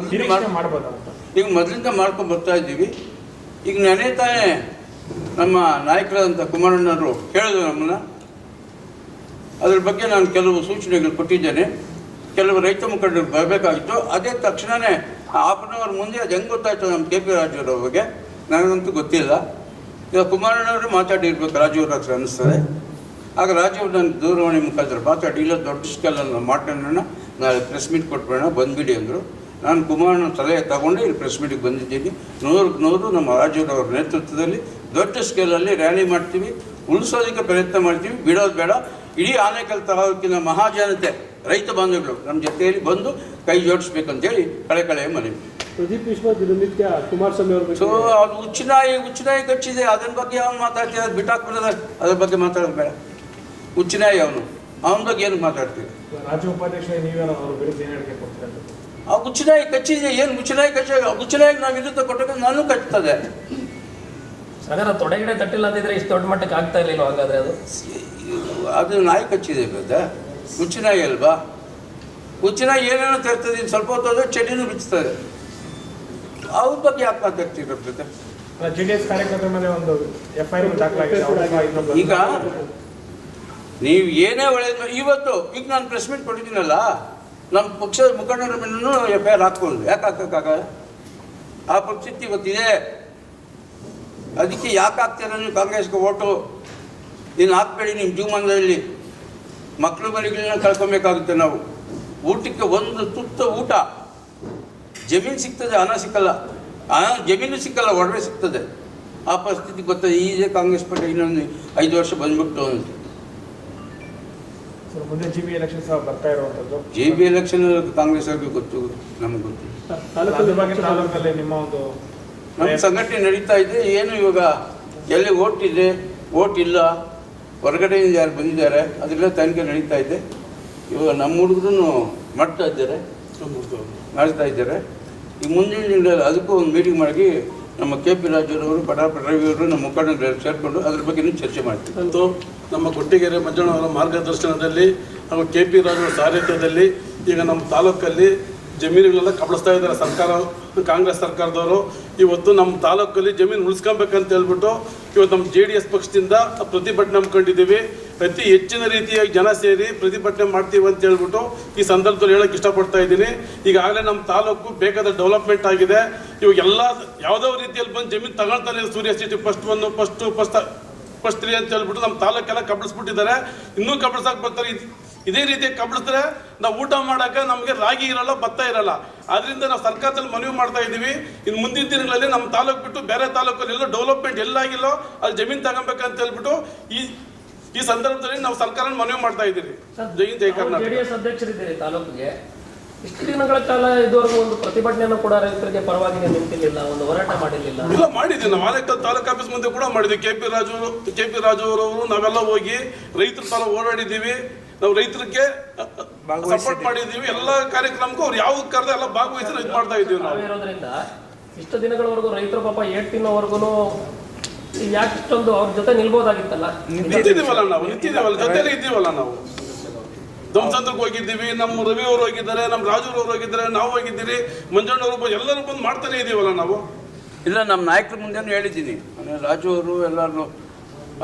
ಮಾಡ್ಬೋದು ಅಂತ ಈಗ ಮೊದಲಿಂದ ಮಾಡ್ಕೊಂಡು ಬರ್ತಾ ಇದ್ದೀವಿ. ಈಗ ನೆನೆ ತಾನೇ ನಮ್ಮ ನಾಯಕರಾದಂಥ ಕುಮಾರಣ್ಣವರು ಕೇಳಿದ್ರು ನಮ್ಮನ್ನು. ಅದ್ರ ಬಗ್ಗೆ ನಾನು ಕೆಲವು ಸೂಚನೆಗಳು ಕೊಟ್ಟಿದ್ದೇನೆ. ಕೆಲವು ರೈತ ಮುಖಂಡರು ಬರಬೇಕಾಗಿತ್ತು. ಅದೇ ತಕ್ಷಣವೇ ½ ಅವರ್ ಮುಂದೆ ಅದು ಹೆಂಗೆ ಗೊತ್ತಾಯ್ತು ನಮ್ಮ KP ರಾಜುವ್ರ ಬಗ್ಗೆ ನನಗಂತೂ ಗೊತ್ತಿಲ್ಲ. ಈಗ ಕುಮಾರಣ್ಣವರು ಮಾತಾಡಿರ್ಬೇಕು ರಾಜುವ್ರ ಹತ್ರ ಅನ್ನಿಸ್ತದೆ. ಆಗ ರಾಜುವ್ರು ನನ್ನ ದೂರವಾಣಿ ಮುಖಾಂತರ ಮಾತಾಡಿ, ಇಲ್ಲ ದೊಡ್ಡ ಸ್ಕೇಲಲ್ಲಿ ನಾವು ಮಾತಾಡೋಣ, ನಾಳೆ ಪ್ರೆಸ್ ಮೀಟ್ ಕೊಟ್ಬಿಡೋಣ, ಬಂದುಬಿಡಿ ಅಂದರು. ನಾನು ಕುಮಾರಣ್ಣ ಸಲಹೆ ತಗೊಂಡು ಇಲ್ಲಿ ಪ್ರೆಸ್ ಮೀಟಿಗೆ ಬಂದಿದ್ದೀನಿ. 100ಕ್ಕೆ ನಮ್ಮ ರಾಜುವ್ರವ್ರ ನೇತೃತ್ವದಲ್ಲಿ ದೊಡ್ಡ ಸ್ಕೇಲಲ್ಲಿ ರ್ಯಾಲಿ ಮಾಡ್ತೀವಿ, ಉಳಿಸೋದಕ್ಕೆ ಪ್ರಯತ್ನ ಮಾಡ್ತೀವಿ, ಬಿಡೋದು ಬೇಡ. ಇಡೀ ಆನೇಕಲ್ ತಾಲೂಕಿನ ಮಹಾಜನತೆ ರೈತ ಬಾಂಧವಗಳು ನಮ್ಮ ಜೊತೆಯಲ್ಲಿ ಬಂದು ಕೈ ಜೋಡಿಸ್ಬೇಕಂತೇಳಿ ಕಳೆ ಮನವಿ. ಪ್ರದೀಪ್ ಈಶ್ವರ್ ದಿನನಿತ್ಯ ಕುಮಾರಸ್ವಾಮಿ ಅವ್ರ ಸೊ ಬಗ್ಗೆ ಅದು ಹುಚ್ಚನಾಯಿ ಕಚ್ಚಿದೆ, ಅದ್ರ ಬಗ್ಗೆ ಅವ್ನು ಮಾತಾಡ್ತೀವಿ, ಅದು ಬಿಟ್ಟಾಕ್ಬಿಡೋದ, ಅದ್ರ ಬಗ್ಗೆ ಮಾತಾಡೋದು ಬೇಡ. ಹುಚ್ಚನಾಯಿ ಅವನ ಬಗ್ಗೆ ಏನು ಮಾತಾಡ್ತೀವಿ? ರಾಜ್ಯ ಉಪಾಧ್ಯಕ್ಷ ನೀವೇನೋ ಅವ್ರ ವಿರುದ್ಧ ಏನು ಹೇಳಿಕೆ ಕೊಡ್ತೀರಾ? ಆ ಹುಚ್ಚನಾಯಿ ಕಚ್ಚಿದೆ, ಏನು ಹುಚ್ಚನಾಯಿ ಹುಚ್ಚನಾಯಿಗೆ ನಾವು ವಿರುದ್ಧ ಕೊಟ್ಟಾಗ ನಾನು ಕಚ್ತದೆ. ಹಾಗಾದ್ರೆ ತೊಡೆಗಿಡೆ ತಟ್ಟಿಲ್ಲ ಅಂತಿದ್ರೆ ಇಷ್ಟು ದೊಡ್ಡ ಮಟ್ಟಕ್ಕೆ ಆಗ್ತಾ ಇರಲಿಲ್ಲ ಹಾಗಾದ್ರೆ ಅದು ನಾಯಿ ಕಚ್ಚಿದೆ ಬೇಡ, ಹುಚ್ಚನಾಯಿ ಅಲ್ವಾ? ಹುಚ್ಚನಾಯಿ ಏನೇನೋ ತರ್ತದೆ, ಸ್ವಲ್ಪ ಹೊತ್ತೋದ್ರೆ ಚಡಿನೂ ಬಿಚ್ತದೆ. ಅವ್ರ ಬಗ್ಗೆ ಯಾಕೆ ಮಾತಾಡ್ತಿರುತ್ತೆ? JDS ಕಾರ್ಯಕರ್ತರ ಮೇಲೆ ಒಂದು FIR ದಾಖಲಾಗಿದೆ. ಈಗ ನೀವು ಏನೇ ಒಳ್ಳೆಯದು ಇವತ್ತು ಈಗ ನಾನು ಪ್ರೆಸ್ ಮೀಟ್ ಕೊಟ್ಟಿದ್ದೀನಲ್ಲ, ನಮ್ಮ ಪಕ್ಷದ ಮುಖಂಡರ ಮೇಲೂ FIR ಹಾಕ್ಕೊಂಡು ಯಾಕೆ ಹಾಕೋಕ್ಕಾಗಲ್ಲ? ಆ ಪರಿಸ್ಥಿತಿ ಇವತ್ತಿದೆ. ಅದಕ್ಕೆ ಯಾಕೆ ಹಾಕ್ತೀರ ನೀವು ಕಾಂಗ್ರೆಸ್ಗೆ ಓಟು? ನೀನು ಹಾಕ್ಬೇಡಿ. ನಿಮ್ಮ ಜೀವಮಾನದಲ್ಲಿ ಮಕ್ಕಳು ಮರಿಗಳನ್ನ ಕಳ್ಕೊಬೇಕಾಗುತ್ತೆ. ನಾವು ಊಟಕ್ಕೆ ಒಂದು ತುತ್ತು ಊಟ, ಜಮೀನು ಸಿಗ್ತದೆ, ಹಣ ಸಿಕ್ಕಲ್ಲ, ಜಮೀನು ಸಿಕ್ಕಲ್ಲ, ಒಡವೆ ಸಿಗ್ತದೆ. ಆ ಪರಿಸ್ಥಿತಿ ಗೊತ್ತದೆ. ಈಜೆ ಕಾಂಗ್ರೆಸ್ ಪಕ್ಷ ಇನ್ನೊಂದು 5 ವರ್ಷ ಬಂದ್ಬಿಟ್ಟು ಅಂತ. ಮುಂದೆ GB ಎಲೆಕ್ಷನ್ ಸಹ ಬರ್ತಾ ಇರುವಂಥದ್ದು. GB ಎಲೆಕ್ಷನ್ ಕಾಂಗ್ರೆಸ್ ಅವ್ರಿಗೆ ಗೊತ್ತು, ನಮಗೆ ಗೊತ್ತು. ತಾಲೂಕಲ್ಲಿ ನಿಮ್ಮ ಒಂದು ನಮ್ಮ ಸಂಘಟನೆ ನಡೀತಾ ಇದೆ. ಏನು ಇವಾಗ ಎಲ್ಲಿ ಓಟ್ ಇದೆ, ಓಟ್ ಇಲ್ಲ, ಹೊರಗಡೆಯಿಂದ ಯಾರು ಬಂದಿದ್ದಾರೆ, ಅದೆಲ್ಲ ತನಿಖೆ ನಡೀತಾ ಇದೆ. ಇವಾಗ ನಮ್ಮ ಹುಡುಗರು ಮಾಡ್ತಾ ಇದ್ದಾರೆ. ಈಗ ಮುಂದಿನ ದಿನಗಳಲ್ಲಿ ಅದಕ್ಕೂ ಒಂದು ಮೀಟಿಂಗ್ ಮಾಡಿ ನಮ್ಮ KP ರಾಜರವರು, ಪಟಾಪ ರವಿಯವರು, ನಮ್ಮ ಮುಖಂಡರು ಸೇರಿಕೊಂಡು ಅದ್ರ ಬಗ್ಗೆ ಚರ್ಚೆ ಮಾಡ್ತೀವಿ. ಅಂತೂ ನಮ್ಮ ಕೊಟ್ಟಿಗೆರೆ ಮಂಜಣ್ಣವರ ಮಾರ್ಗದರ್ಶನದಲ್ಲಿ ಹಾಗೂ KP ರಾಜರ ಸಾರಥ್ಯದಲ್ಲಿ ಈಗ ನಮ್ಮ ತಾಲೂಕಲ್ಲಿ ಜಮೀನುಗಳೆಲ್ಲ ಕಬಳಿಸ್ತಾ ಇದ್ದಾರೆ ಸರ್ಕಾರ, ಕಾಂಗ್ರೆಸ್ ಸರ್ಕಾರದವರು. ಇವತ್ತು ನಮ್ಮ ತಾಲೂಕಲ್ಲಿ ಜಮೀನು ಉಳಿಸ್ಕೊಬೇಕಂತ ಹೇಳ್ಬಿಟ್ಟು ಇವತ್ತು ನಮ್ಮ JDS ಪಕ್ಷದಿಂದ ಪ್ರತಿಭಟನೆ ಹಮ್ಮಿಕೊಂಡಿದ್ದೀವಿ. ಅತಿ ಹೆಚ್ಚಿನ ರೀತಿಯಾಗಿ ಜನ ಸೇರಿ ಪ್ರತಿಭಟನೆ ಮಾಡ್ತೀವಿ ಅಂತ ಹೇಳ್ಬಿಟ್ಟು ಈ ಸಂದರ್ಭದಲ್ಲಿ ಹೇಳಕ್ಕೆ ಇಷ್ಟಪಡ್ತಾ ಇದ್ದೀನಿ. ಈಗಾಗಲೇ ನಮ್ಮ ತಾಲೂಕು ಬೇಕಾದ ಡೆವಲಪ್ಮೆಂಟ್ ಆಗಿದೆ. ಇವಾಗ ಎಲ್ಲ ಯಾವುದೋ ರೀತಿಯಲ್ಲಿ ಬಂದು ಜಮೀನು ತಗೊಳ್ತಾನೆ ಸೂರ್ಯ ಸಿಟಿ ಫಸ್ಟ್ 3 ಅಂತ ಹೇಳ್ಬಿಟ್ಟು ನಮ್ಮ ತಾಲೂಕೆಲ್ಲ ಕಬಳಿಸ್ಬಿಟ್ಟಿದ್ದಾರೆ. ಇನ್ನೂ ಕಬಳಿಸಕ್ಕೆ ಬರ್ತಾರೆ. ಇದೇ ರೀತಿ ಕಬಳಿಸಿದ್ರೆ ನಾವು ಊಟ ಮಾಡೋಕೆ ನಮಗೆ ರಾಗಿ ಇರಲ್ಲ, ಭತ್ತ ಇರಲ್ಲ. ಆದ್ರಿಂದ ನಾವು ಸರ್ಕಾರದಲ್ಲಿ ಮನವಿ ಮಾಡ್ತಾ ಇದ್ದೀವಿ, ಇನ್ನು ಮುಂದಿನ ದಿನಗಳಲ್ಲಿ ನಮ್ಮ ತಾಲೂಕು ಬಿಟ್ಟು ಬೇರೆ ತಾಲೂಕಲ್ಲಿ ಎಲ್ಲೋ ಡೆವಲಪ್ಮೆಂಟ್ ಎಲ್ಲಾಗಿಲ್ಲೋ ಅಲ್ಲಿ ಜಮೀನು ತಗೊಬೇಕಂತ ಹೇಳ್ಬಿಟ್ಟು ಈ ಸಂದರ್ಭದಲ್ಲಿ ನಾವು ಸರ್ಕಾರ ಮನವಿ ಮಾಡ್ತಾ ಇದ್ದೀವಿ. ಜೈ ಕರ್ನಾಟಕ. JDS ಅಧ್ಯಕ್ಷರಿದ್ದೀರಿ ತಾಲೂಕಿಗೆ. ಇಷ್ಟು ದಿನಗಳ ಕಾಲ ಇದುವರೆಗೂ ಒಂದು ಪ್ರತಿಭಟನೆಯನ್ನು ಕೂಡ ರೈತರಿಗೆ ಪರವಾಗಿ ನಿಂತಿರಲಿಲ್ಲ, ಒಂದು ಹೋರಾಟ ಮಾಡಿರಲಿಲ್ಲ. ಇಲ್ಲ, ಮಾಡಿದ್ದೀವಿ ನಾವು. ಆನೇಕಲ್ ತಾಲೂಕು ಆಫೀಸ್ ಮುಂದೆ ಕೂಡ ಮಾಡಿದ್ವಿ. KP ರಾಜು ಅವರವರು ನಾವೆಲ್ಲ ಹೋಗಿ ರೈತರ ತರ ಓಡಾಡಿದ್ದೀವಿ. ನಾವು ರೈತರಿಗೆ ಸಪೋರ್ಟ್ ಮಾಡಿದ್ದೀವಿ. ಎಲ್ಲ ಕಾರ್ಯಕ್ರಮಕ್ಕೂ ಅವ್ರು ಯಾವ ಕರೆದ ಎಲ್ಲ ಭಾಗವಹಿಸಿ ಇದು ಮಾಡ್ತಾ ಇದ್ದೀವಿ ನಾವು. ಇರೋದ್ರಿಂದ ಇಷ್ಟು ದಿನಗಳವರೆಗೂ ರೈತರು ಪಾಪ ಏಟ್ ತಿನ್ನೋವರೆಗೂ ಯಾಕೆ ಇಷ್ಟೊಂದು ಅವ್ರ ಜೊತೆ ನಿಲ್ಬೋದಾಗಿತ್ತಲ್ಲ? ನಿಂತಿದ್ದೀವಲ್ಲ ನಾವು, ಜೊತೆಲಿ ಇದ್ದೀವಲ್ಲ ನಾವು. ಧ್ವಂಸಂದ್ರಕ್ಕೆ ಹೋಗಿದ್ದೀವಿ, ನಮ್ಮ ರವಿ ಅವರು ಹೋಗಿದ್ದಾರೆ, ನಮ್ಮ ರಾಜುರವ್ರು ಹೋಗಿದ್ದಾರೆ, ನಾವು ಹೋಗಿದ್ದೀರಿ, ಮಂಜಣ್ಣವರು ಎಲ್ಲರೂ ಬಂದು ಮಾಡ್ತಾನೆ ಇದ್ದೀವಲ್ಲ ನಾವು. ಇಲ್ಲ, ನಮ್ಮ ನಾಯಕರ ಮುಂದೆನೂ ಹೇಳಿದ್ದೀನಿ, ರಾಜು ಅವರು ಎಲ್ಲರೂ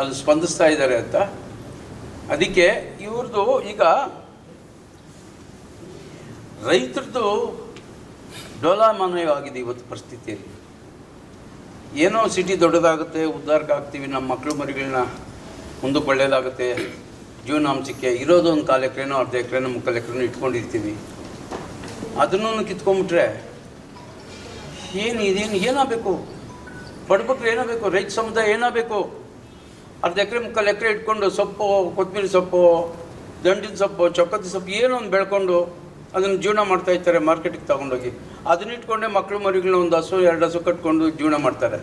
ಅದು ಸ್ಪಂದಿಸ್ತಾ ಇದ್ದಾರೆ ಅಂತ. ಅದಕ್ಕೆ ಇವ್ರದ್ದು ಈಗ ರೈತರದ್ದು ಡೋಲಾಮಾನವಾಗಿದೆ ಇವತ್ತು ಪರಿಸ್ಥಿತಿಯಲ್ಲಿ. ಏನೋ ಸಿಟಿ ದೊಡ್ಡದಾಗುತ್ತೆ, ಉದ್ಧಾರಕ್ಕೆ ಆಗ್ತೀವಿ, ನಮ್ಮ ಮಕ್ಕಳು ಮರಿಗಳನ್ನ ಮುಂದಕ್ಕೆ ಒಳ್ಳೆಯದಾಗುತ್ತೆ, ಜೀವನಾಂಶಕ್ಕೆ ಇರೋದು ಒಂದು 4 ಎಕರೆನೋ 1/2 ಎಕರೆನೋ 3 ಎಕರೆನೋ ಇಟ್ಕೊಂಡಿರ್ತೀವಿ. ಅದನ್ನು ಕಿತ್ಕೊಂಡ್ಬಿಟ್ರೆ ಏನಾಗಬೇಕು? ಬಡಬಗ್ರು ಏನಾಗಬೇಕು? ರೈತ ಸಮುದಾಯ ಏನಾಗಬೇಕು? 1/2 ಎಕರೆ 3 ಎಕರೆ ಇಟ್ಕೊಂಡು ಸೊಪ್ಪು, ಕೊತ್ತಂಬರಿ ಸೊಪ್ಪು, ದಂಡಿನ ಸೊಪ್ಪು, ಚೊಕ್ಕತಿ ಸೊಪ್ಪು ಏನೋ ಒಂದು ಬೆಳ್ಕೊಂಡು ಅದನ್ನು ಜೀವನ ಮಾಡ್ತಾ ಇರ್ತಾರೆ. ಮಾರ್ಕೆಟಿಗೆ ತಗೊಂಡೋಗಿ ಅದನ್ನ ಇಟ್ಕೊಂಡೆ ಮಕ್ಕಳು ಮರಿಗಳನ್ನ 1 ಹಸು 2 ಹಸು ಕಟ್ಕೊಂಡು ಜೀವನ ಮಾಡ್ತಾರೆ.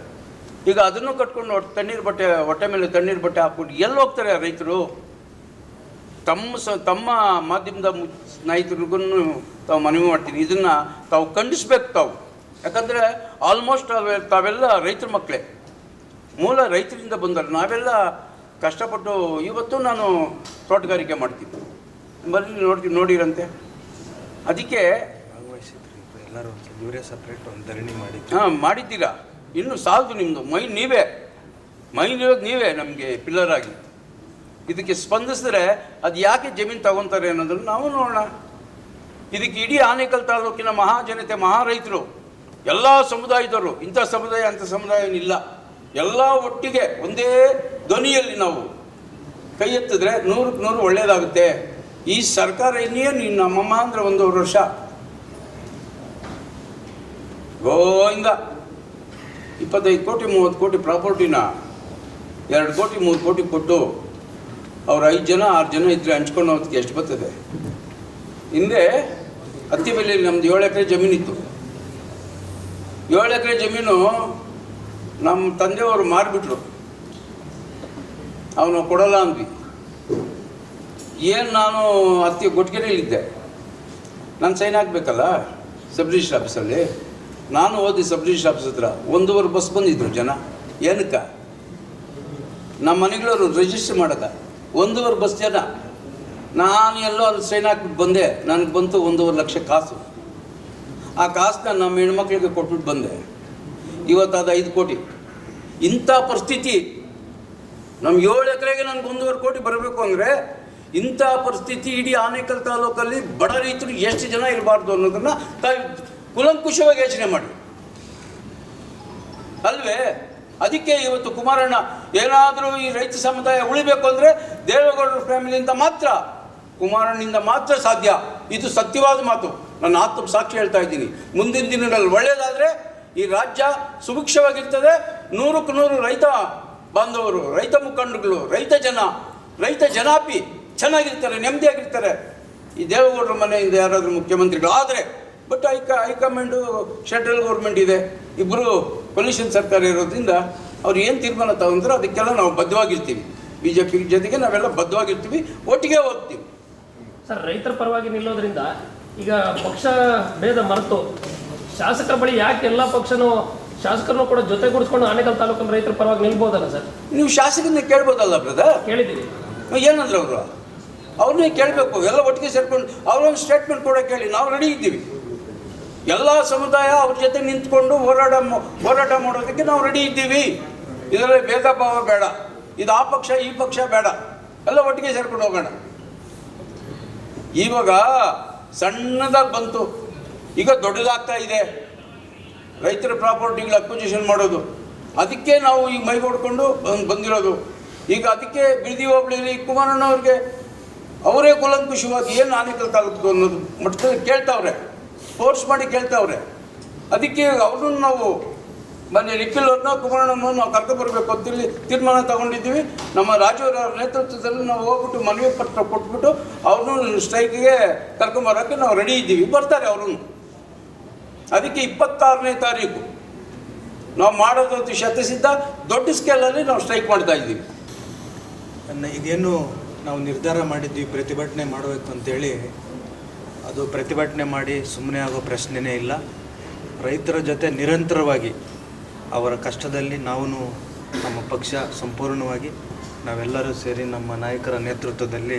ಈಗ ಅದನ್ನು ಕಟ್ಕೊಂಡು ಹೊಟ್ಟೆ ಮೇಲೆ ತಣ್ಣೀರು ಬಟ್ಟೆ ಹಾಕ್ಬಿಟ್ಟು ಎಲ್ಲಿ ಹೋಗ್ತಾರೆ ರೈತರು? ತಮ್ಮ ಮಾಧ್ಯಮದ ಸ್ನೇಹಿತರಿಗೂ ತಾವು ಮನವಿ ಮಾಡ್ತೀನಿ, ಇದನ್ನು ತಾವು ಖಂಡಿಸ್ಬೇಕು ತಾವು. ಯಾಕಂದರೆ ಆಲ್ಮೋಸ್ಟ್ ತಾವೆಲ್ಲ ರೈತರ ಮಕ್ಕಳೇ, ಮೂಲ ರೈತರಿಂದ ಬಂದರು. ನಾವೆಲ್ಲ ಕಷ್ಟಪಟ್ಟು ಇವತ್ತು ನಾನು ತೋಟಗಾರಿಕೆ ಮಾಡ್ತೀನಿ, ಬರ್ರಿ ನೋಡಿರಂತೆ. ಅದಕ್ಕೆ ಎಲ್ಲರೂ ಇವರೇ ಸಪ್ರೇಟ್ ಒಂದು ಧರಣಿ ಮಾಡಿ ಮಾಡಿದ್ದೀರಾ. ಇನ್ನೂ ಸಾಲದು ನಿಮ್ಮದು ನೀವೇ ನಮಗೆ ಪಿಲ್ಲರ್ ಆಗಿ. ಇದಕ್ಕೆ ಸ್ಪಂದಿಸಿದ್ರೆ ಅದು ಯಾಕೆ ಜಮೀನು ತಗೊತಾರೆ ಅನ್ನೋದನ್ನು ನಾವು ನೋಡೋಣ. ಇದಕ್ಕೆ ಇಡೀ ಆನೇಕಲ್ ತಾಲೂಕಿನ ಮಹಾಜನತೆ, ರೈತರು, ಎಲ್ಲ ಸಮುದಾಯದವರು, ಇಂಥ ಸಮುದಾಯ ಅಂಥ ಸಮುದಾಯ ಏನಿಲ್ಲ, ಎಲ್ಲ ಒಟ್ಟಿಗೆ ಒಂದೇ ಧ್ವನಿಯಲ್ಲಿ ನಾವು ಕೈ ಎತ್ತಿದ್ರೆ 100ಕ್ಕೆ 100 ಒಳ್ಳೆಯದಾಗುತ್ತೆ. ಈ ಸರ್ಕಾರ ಇನ್ನೇನು ನಮ್ಮಮ್ಮ ಅಂದರೆ 1.5 ವರ್ಷ ಗೋಯಿಂದ 25 ಕೋಟಿ 30 ಕೋಟಿ ಪ್ರಾಪರ್ಟಿನ 2 ಕೋಟಿ 3 ಕೋಟಿ ಕೊಟ್ಟು ಅವ್ರು 5 ಜನ 6 ಜನ ಇದ್ರೆ ಹಂಚ್ಕೊಂಡು ಹೋಗೋದಕ್ಕೆ ಎಷ್ಟು ಬರ್ತದೆ? ಹಿಂದೆ ಹತ್ತಿ ಬೆಲೆಯಲ್ಲಿ ನಮ್ದು 7 ಎಕರೆ ಜಮೀನಿತ್ತು. 7 ಎಕರೆ ಜಮೀನು ನಮ್ಮ ತಂದೆಯವರು ಮಾರಿಬಿಟ್ರು, ಅವನು ಕೊಡಲ್ಲ ಅಂದ್ವಿ. ಏನು ನಾನು ಅತಿ ಗೊಟ್ಟಿಗೆರೆಯಲ್ಲಿದ್ದೆ, ನಾನು ಸೈನ್ ಹಾಕಬೇಕಲ್ಲ ಸಬ್ ರಿಜಿಸ್ಟ್ರ್ ಆಫೀಸಲ್ಲಿ. ನಾನು ಓದಿ ಸಬ್ ರಿಜಿಸ್ಟ್ರ್ ಆಫೀಸ್ ಹತ್ರ 1.5 ಬಸ್ ಬಂದಿದ್ರು ಜನ. ಏನಕ್ಕೆ? ನಮ್ಮ ಮನೆಗಳವರು ರಿಜಿಸ್ಟ್ರ್ ಮಾಡೋಕ್ಕೆ 1.5 ಬಸ್ ಜನ. ನಾನು ಎಲ್ಲೋ ಅಲ್ಲಿ ಸೈನ್ ಹಾಕ್ಬಿಟ್ಟು ಬಂದೆ. ನನಗೆ ಬಂತು 1.5 ಲಕ್ಷ ಕಾಸು. ಆ ಕಾಸನ್ನ ನಮ್ಮ ಹೆಣ್ಮಕ್ಳಿಗೆ ಕೊಟ್ಬಿಟ್ಟು ಬಂದೆ. ಇವತ್ತು ಅದು 5 ಕೋಟಿ. ಇಂಥ ಪರಿಸ್ಥಿತಿ ನಮ್ಮ 7 ಎಕರೆಗೆ ನನಗೆ 1.5 ಕೋಟಿ ಬರಬೇಕು ಅಂದರೆ ಇಂಥ ಪರಿಸ್ಥಿತಿ ಇಡೀ ಆನೇಕಲ್ ತಾಲೂಕಲ್ಲಿ ಬಡ ರೈತರು ಎಷ್ಟು ಜನ ಇರಬಾರ್ದು ಅನ್ನೋದನ್ನು ತಾವು ಕುಲಂಕುಷವಾಗಿ ಯೋಚನೆ ಮಾಡಿ ಅಲ್ವೇ. ಅದಕ್ಕೆ ಇವತ್ತು ಕುಮಾರಣ್ಣ ಏನಾದರೂ ಈ ರೈತ ಸಮುದಾಯ ಉಳಿಬೇಕು ಅಂದರೆ ದೇವೇಗೌಡರ ಫ್ಯಾಮಿಲಿಯಿಂದ ಮಾತ್ರ, ಕುಮಾರಣ್ಣಿಂದ ಮಾತ್ರ ಸಾಧ್ಯ. ಇದು ಸತ್ಯವಾದ ಮಾತು. ನನ್ನ ಆತ್ಮ ಸಾಕ್ಷಿ ಹೇಳ್ತಾ ಇದ್ದೀನಿ. ಮುಂದಿನ ದಿನಗಳಲ್ಲಿ ಒಳ್ಳೆಯದಾದರೆ ಈ ರಾಜ್ಯ ಸುಭಿಕ್ಷವಾಗಿರ್ತದೆ. 100ಕ್ಕೆ 100 ರೈತ ಬಾಂಧವರು, ರೈತ ಮುಖಂಡಗಳು, ರೈತ ಜನಾಪಿ ಚೆನ್ನಾಗಿರ್ತಾರೆ, ನೆಮ್ಮದಿಯಾಗಿರ್ತಾರೆ. ಈ ದೇವೇಗೌಡರ ಮನೆಯಿಂದ ಯಾರಾದರೂ ಮುಖ್ಯಮಂತ್ರಿಗಳು ಆದರೆ, ಬಟ್ ಹೈಕಮಾಂಡು ಸೆಂಟ್ರಲ್ ಗೌರ್ಮೆಂಟ್ ಇದೆ, ಇಬ್ಬರು ಕೊಲಿಷನ್ ಸರ್ಕಾರ ಇರೋದ್ರಿಂದ ಅವ್ರು ಏನು ತೀರ್ಮಾನ ತಗೊಂಡ್ರೆ ಅದಕ್ಕೆಲ್ಲ ನಾವು ಬದ್ಧವಾಗಿರ್ತೀವಿ. BJP ಜೊತೆಗೆ ನಾವೆಲ್ಲ ಬದ್ಧವಾಗಿರ್ತೀವಿ, ಒಟ್ಟಿಗೆ ಹೋಗ್ತೀವಿ. ಸರ್, ರೈತರ ಪರವಾಗಿ ನಿಲ್ಲೋದ್ರಿಂದ ಈಗ ಪಕ್ಷ ಭೇದ ಮರೆತು ಶಾಸಕರ ಬಳಿ ಯಾಕೆ ಎಲ್ಲ ಪಕ್ಷನೂ ಶಾಸಕರನ್ನು ಕೂಡ ಜೊತೆಗೂಡಿಸ್ಕೊಂಡು ಆನೇಕಲ್ ತಾಲೂಕಿನ ರೈತರ ಪರವಾಗಿ ನಿಲ್ಬೋದಲ್ಲ ಸರ್? ನೀವು ಶಾಸಕರನ್ನ ಕೇಳ್ಬೋದಲ್ಲ ಬ್ರದರ್? ಕೇಳಿದ್ದೀವಿ. ಏನಂದ್ರೆ ಅವ್ರನ್ನೇ ಕೇಳಬೇಕು. ಎಲ್ಲ ಒಟ್ಟಿಗೆ ಸೇರ್ಕೊಂಡು ಅವರೊಂದು ಸ್ಟೇಟ್ಮೆಂಟ್ ಕೂಡ ಕೇಳಿ. ನಾವು ರೆಡಿ ಇದ್ದೀವಿ. ಎಲ್ಲ ಸಮುದಾಯ ಅವ್ರ ಜೊತೆ ನಿಂತ್ಕೊಂಡು ಹೋರಾಟ ಮಾಡೋದಕ್ಕೆ ನಾವು ರೆಡಿ ಇದ್ದೀವಿ. ಇದರಲ್ಲಿ ಭೇದ ಭಾವ ಬೇಡ. ಇದು ಆ ಪಕ್ಷ ಈ ಪಕ್ಷ ಬೇಡ, ಎಲ್ಲ ಒಟ್ಟಿಗೆ ಸೇರ್ಕೊಂಡು ಹೋಗೋಣ. ಇವಾಗ ಸಣ್ಣದಾಗಿ ಬಂತು, ಈಗ ದೊಡ್ಡದಾಗ್ತಾ ಇದೆ ರೈತರ ಪ್ರಾಪರ್ಟಿಗಳು ಅಕ್ವಿಜಿಷನ್ ಮಾಡೋದು. ಅದಕ್ಕೆ ನಾವು ಈಗ ಮೈಗೊಡ್ಕೊಂಡು ಬಂದಿರೋದು. ಈಗ ಅದಕ್ಕೆ ಬಿಡದಿ ಹೋಬಳಿಲಿ ಕುಮಾರಣ್ಣವ್ರಿಗೆ ಅವರೇ ಕುಲಂಕುಷವಾಗಿ ಏನು ಆನೇಕಲ್ ತಾಲೂಕು ಅನ್ನೋದು ಮಟ್ಟದಲ್ಲಿ ಕೇಳ್ತಾವ್ರೆ, ಫೋರ್ಸ್ ಮಾಡಿ ಕೇಳ್ತಾವ್ರೆ. ಅದಕ್ಕೆ ಅವ್ರನ್ನ ನಾವು ಮೊನ್ನೆ ನಿಖಿಲ್ ಅವ್ರನ್ನ ಕುಮಾರಣ್ಣನ ನಾವು ಕರ್ಕೊಬರ್ಬೇಕು ಅಂತೇಳಿ ತೀರ್ಮಾನ ತಗೊಂಡಿದ್ದೀವಿ. ನಮ್ಮ ರಾಜುವರ ನೇತೃತ್ವದಲ್ಲಿ ನಾವು ಹೋಗ್ಬಿಟ್ಟು ಮನವಿ ಪತ್ರ ಕೊಟ್ಬಿಟ್ಟು ಅವ್ರನ್ನೂ ಸ್ಟ್ರೈಕ್ಗೆ ಕರ್ಕೊಂಬರೋಕ್ಕೆ ನಾವು ರೆಡಿ ಇದ್ದೀವಿ. ಬರ್ತಾರೆ ಅವ್ರನ್ನು. ಅದಕ್ಕೆ 26ನೇ ತಾರೀಕು ನಾವು ಮಾಡೋದು ಶತಸಿದ್ಧ ದೊಡ್ಡ ಸ್ಕೇಲಲ್ಲಿ ನಾವು ಸ್ಟ್ರೈಕ್ ಮಾಡ್ತಾ ಇದ್ದೀವಿ. ಇದೇನು ನಾವು ನಿರ್ಧಾರ ಮಾಡಿದ್ವಿ ಪ್ರತಿಭಟನೆ ಮಾಡಬೇಕು ಅಂತೇಳಿ, ಅದು ಪ್ರತಿಭಟನೆ ಮಾಡಿ ಸುಮ್ಮನೆ ಆಗೋ ಪ್ರಶ್ನೆನೇ ಇಲ್ಲ. ರೈತರ ಜೊತೆ ನಿರಂತರವಾಗಿ ಅವರ ಕಷ್ಟದಲ್ಲಿ ನಾವು ನಮ್ಮ ಪಕ್ಷ ಸಂಪೂರ್ಣವಾಗಿ ನಾವೆಲ್ಲರೂ ಸೇರಿ ನಮ್ಮ ನಾಯಕರ ನೇತೃತ್ವದಲ್ಲಿ,